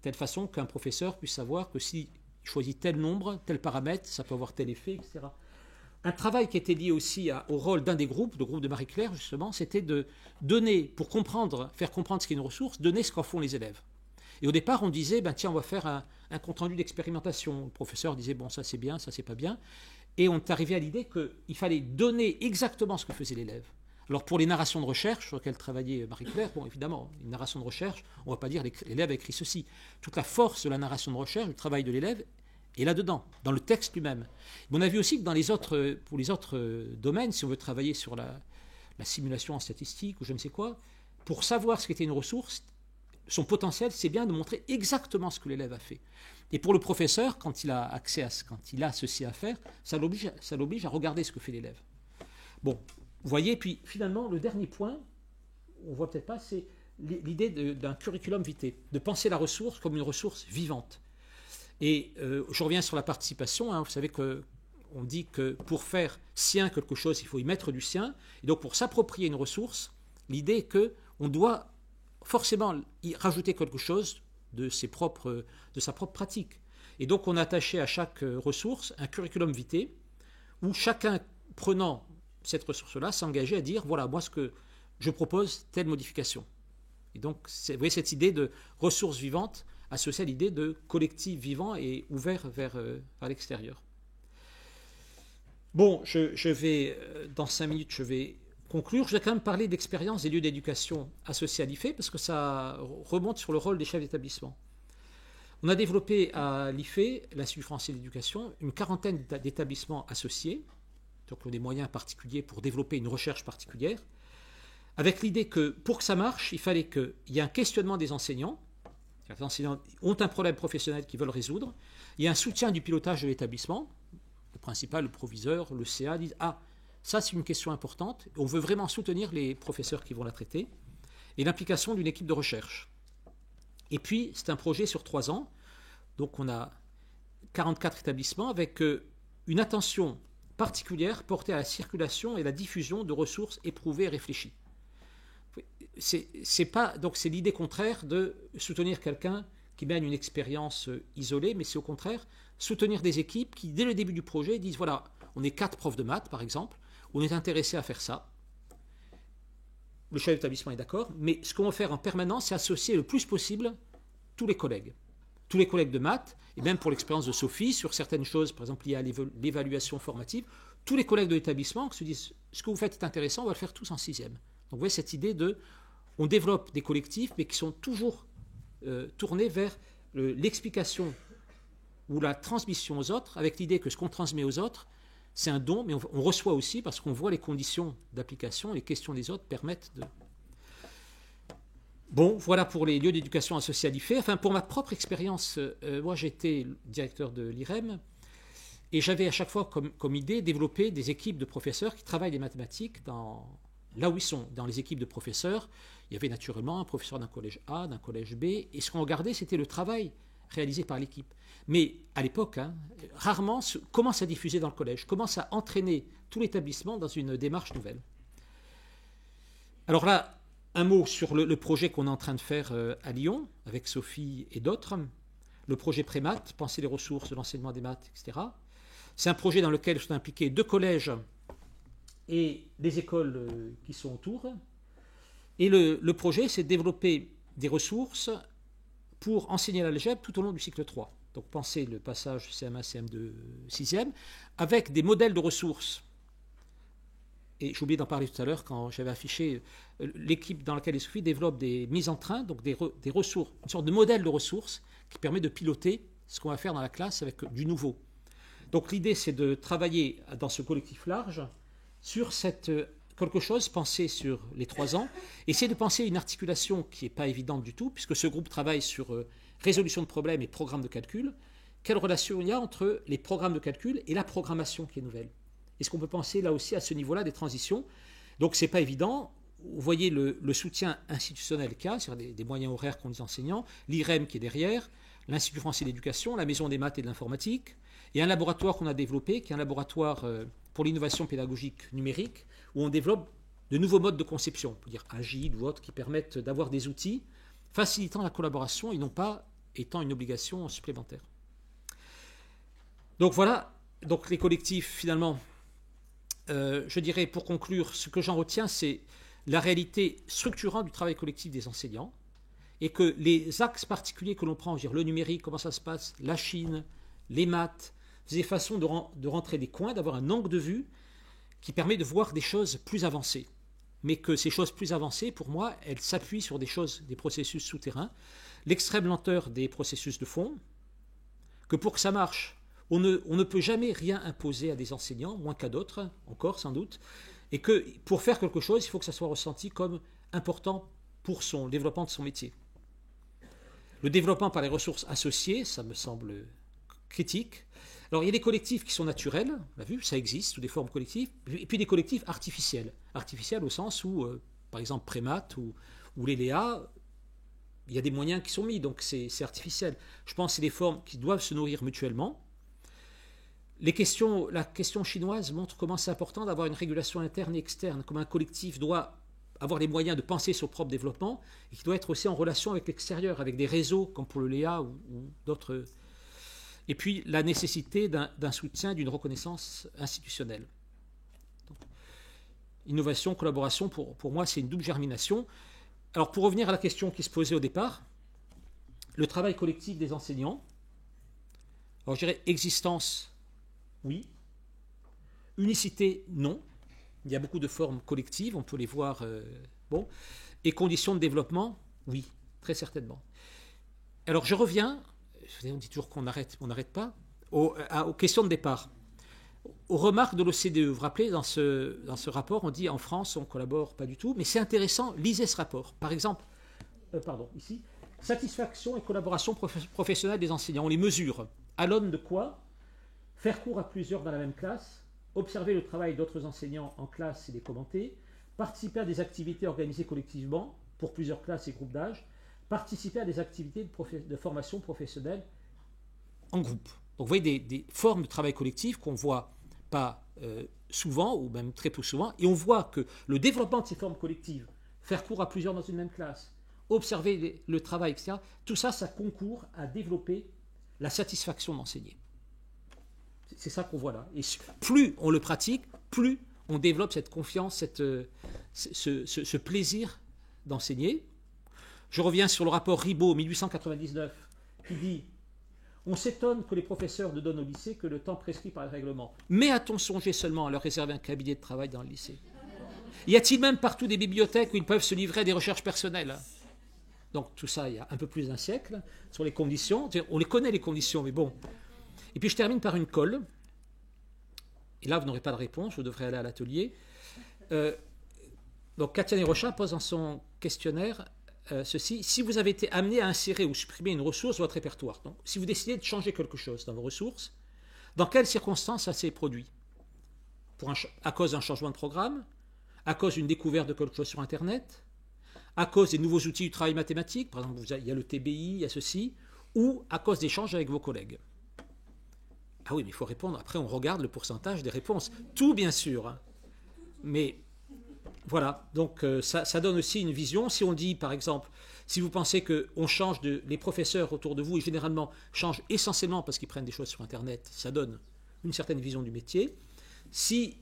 telle façon qu'un professeur puisse savoir que s'il choisit tel nombre, tel paramètre, ça peut avoir tel effet, etc. Un travail qui était lié aussi au rôle d'un des groupes, le groupe de Marie-Claire justement, c'était de donner, pour faire comprendre ce qu'est une ressource, donner ce qu'en font les élèves. Et au départ, on disait, tiens, on va faire un compte-rendu d'expérimentation. Le professeur disait, bon, ça c'est bien, ça c'est pas bien. Et on est arrivé à l'idée qu'il fallait donner exactement ce que faisait l'élève. Alors pour les narrations de recherche sur lesquelles travaillait Marie-Claire, bon évidemment, une narration de recherche, on ne va pas dire l'élève a écrit ceci. Toute la force de la narration de recherche, du travail de l'élève, est là-dedans, dans le texte lui-même. Mais on a vu aussi que pour les autres domaines, si on veut travailler sur la simulation en statistique ou je ne sais quoi, pour savoir ce qu'était une ressource, son potentiel, c'est bien de montrer exactement ce que l'élève a fait. Et pour le professeur, quand il a quand il a ceci à faire, ça l'oblige à regarder ce que fait l'élève. Bon, vous voyez, puis finalement, le dernier point, on ne voit peut-être pas, c'est l'idée d'un curriculum vitae, de penser la ressource comme une ressource vivante. Et je reviens sur la participation, vous savez qu'on dit que pour faire sien quelque chose, il faut y mettre du sien, et donc pour s'approprier une ressource, l'idée est qu'on doit forcément y rajouter quelque chose de sa propre pratique. Et donc on a attaché à chaque ressource un curriculum vitae, où chacun prenant cette ressource-là s'engageait à dire, voilà, moi ce que je propose, telle modification. Et donc, vous voyez cette idée de ressources vivantes associée à l'idée de collectif vivant et ouvert vers l'extérieur. Bon, je vais, dans 5 minutes, je vais conclure. Je vais quand même parler d'expérience des lieux d'éducation associés à l'IFE, parce que ça remonte sur le rôle des chefs d'établissement. On a développé à l'IFE, l'Institut français d'éducation, une quarantaine d'établissements associés, donc des moyens particuliers pour développer une recherche particulière, avec l'idée que pour que ça marche, il fallait qu'il y ait un questionnement des enseignants. Les enseignants ont un problème professionnel qu'ils veulent résoudre. Il y a un soutien du pilotage de l'établissement. Le principal, le proviseur, le CA disent « Ah, ça c'est une question importante. On veut vraiment soutenir les professeurs qui vont la traiter. » Et l'implication d'une équipe de recherche. Et puis, c'est un projet sur 3 ans. Donc, on a 44 établissements avec une attention particulière portée à la circulation et la diffusion de ressources éprouvées et réfléchies. C'est l'idée contraire de soutenir quelqu'un qui mène une expérience isolée, mais c'est au contraire soutenir des équipes qui, dès le début du projet, disent voilà, on est 4 profs de maths, par exemple, on est intéressé à faire ça. Le chef d'établissement est d'accord, mais ce qu'on va faire en permanence, c'est associer le plus possible tous les collègues de maths, et même pour l'expérience de Sophie, sur certaines choses, par exemple liées à l'évaluation formative, tous les collègues de l'établissement qui se disent ce que vous faites est intéressant, on va le faire tous en 6e. Donc vous voyez cette idée on développe des collectifs, mais qui sont toujours tournés vers l'explication ou la transmission aux autres, avec l'idée que ce qu'on transmet aux autres, c'est un don, mais on reçoit aussi parce qu'on voit les conditions d'application, les questions des autres permettent de... Bon, voilà pour les lieux d'éducation associés à l'IFE. Enfin, pour ma propre expérience, moi j'étais directeur de l'IREM, et j'avais à chaque fois comme idée développer des équipes de professeurs qui travaillent les mathématiques là où ils sont, dans les équipes de professeurs. Il y avait naturellement un professeur d'un collège A, d'un collège B, et ce qu'on regardait, c'était le travail réalisé par l'équipe. Mais à l'époque, rarement commence à diffuser dans le collège, commence à entraîner tout l'établissement dans une démarche nouvelle. Alors là, un mot sur le projet qu'on est en train de faire à Lyon, avec Sophie et d'autres, le projet Prémat, penser les ressources de l'enseignement des maths, etc. C'est un projet dans lequel sont impliqués 2 collèges et des écoles qui sont autour. Et le projet, c'est de développer des ressources pour enseigner l'algèbre tout au long du cycle 3. Donc penser le passage CM1, CM2, 6e, avec des modèles de ressources. Et j'ai oublié d'en parler tout à l'heure quand j'avais affiché l'équipe dans laquelle Sophie développe des mises en train, donc des ressources, une sorte de modèle de ressources qui permet de piloter ce qu'on va faire dans la classe avec du nouveau. Donc l'idée, c'est de travailler dans ce collectif large sur quelque chose, penser sur les 3 ans, essayer de penser une articulation qui n'est pas évidente du tout, puisque ce groupe travaille sur résolution de problèmes et programmes de calcul. Quelle relation il y a entre les programmes de calcul et la programmation qui est nouvelle? Est-ce qu'on peut penser là aussi à ce niveau-là des transitions? Donc c'est pas évident. Vous voyez le soutien institutionnel qu'il y a, c'est-à-dire des moyens horaires qu'ont les enseignants, l'IREM qui est derrière, l'Institut français d'éducation, la maison des maths et de l'informatique, et un laboratoire qu'on a développé, qui est un laboratoire pour l'innovation pédagogique numérique, où on développe de nouveaux modes de conception, on peut dire agile ou autres, qui permettent d'avoir des outils facilitant la collaboration et non pas étant une obligation supplémentaire. Donc voilà, donc les collectifs finalement, je dirais pour conclure, ce que j'en retiens, c'est la réalité structurante du travail collectif des enseignants et que les axes particuliers que l'on prend, je veux dire le numérique, comment ça se passe, la Chine, les maths, c'est des façons de rentrer des coins, d'avoir un angle de vue qui permet de voir des choses plus avancées. Mais que ces choses plus avancées, pour moi, elles s'appuient sur des choses, des processus souterrains, l'extrême lenteur des processus de fond, que pour que ça marche, on ne peut jamais rien imposer à des enseignants, moins qu'à d'autres, encore sans doute, et que pour faire quelque chose, il faut que ça soit ressenti comme important pour son développement de son métier. Le développement par les ressources associées, ça me semble critique. Alors il y a des collectifs qui sont naturels, on l'a vu, ça existe, sous des formes collectives, et puis des collectifs artificiels. Artificiels au sens où, par exemple, Prémat ou les Léa, il y a des moyens qui sont mis, donc c'est artificiel. Je pense que c'est des formes qui doivent se nourrir mutuellement. La question chinoise montre comment c'est important d'avoir une régulation interne et externe, comme un collectif doit avoir les moyens de penser son propre développement et qui doit être aussi en relation avec l'extérieur, avec des réseaux comme pour le Léa ou d'autres. Et puis la nécessité d'un soutien, d'une reconnaissance institutionnelle. Donc, innovation, collaboration, pour moi, c'est une double germination. Alors pour revenir à la question qui se posait au départ, le travail collectif des enseignants, alors je dirais existence, oui. Unicité, non. Il y a beaucoup de formes collectives, on peut les voir. Bon. Et conditions de développement, oui, très certainement. Alors je reviens, on dit toujours qu'on arrête, on n'arrête pas, aux questions de départ. Aux remarques de l'OCDE, vous vous rappelez, dans ce rapport, on dit en France, on ne collabore pas du tout, mais c'est intéressant, lisez ce rapport. Par exemple, ici, satisfaction et collaboration professionnelle des enseignants, on les mesure. À l'aune de quoi? Faire cours à plusieurs dans la même classe, observer le travail d'autres enseignants en classe et les commenter, participer à des activités organisées collectivement pour plusieurs classes et groupes d'âge, participer à des activités de formation professionnelle en groupe. Donc vous voyez des formes de travail collectif qu'on ne voit pas souvent, ou même très peu souvent, et on voit que le développement de ces formes collectives, faire cours à plusieurs dans une même classe, observer le travail, etc., tout ça, ça concourt à développer la satisfaction d'enseigner. C'est ça qu'on voit là. Et plus on le pratique, plus on développe cette confiance, ce plaisir d'enseigner. Je reviens sur le rapport Ribot, 1899, qui dit « On s'étonne que les professeurs ne donnent au lycée que le temps prescrit par le règlement. Mais a-t-on songé seulement à leur réserver un cabinet de travail dans le lycée? Y a-t-il même partout des bibliothèques où ils peuvent se livrer à des recherches personnelles ?» Donc tout ça, il y a un peu plus d'un siècle, sur les conditions. On les connaît, les conditions, mais bon. Et puis je termine par une colle. Et là, vous n'aurez pas de réponse, vous devrez aller à l'atelier. Donc Katiane Rochat pose dans son questionnaire ceci. Si vous avez été amené à insérer ou supprimer une ressource dans votre répertoire, donc si vous décidez de changer quelque chose dans vos ressources, dans quelles circonstances ça s'est produit? À cause d'un changement de programme? À cause d'une découverte de quelque chose sur Internet? À cause des nouveaux outils du travail mathématique? Par exemple, il y a le TBI, il y a ceci. Ou à cause d'échanges avec vos collègues? Ah oui, mais il faut répondre. Après, on regarde le pourcentage des réponses. Tout, bien sûr. Hein. Mais voilà. Donc, ça donne aussi une vision. Si on dit, par exemple, si vous pensez qu'on change les professeurs autour de vous, et généralement changent essentiellement parce qu'ils prennent des choses sur Internet, ça donne une certaine vision du métier. Si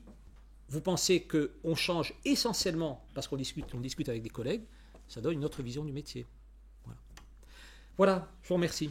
vous pensez qu'on change essentiellement parce qu'on discute avec des collègues, ça donne une autre vision du métier. Voilà. Je vous remercie.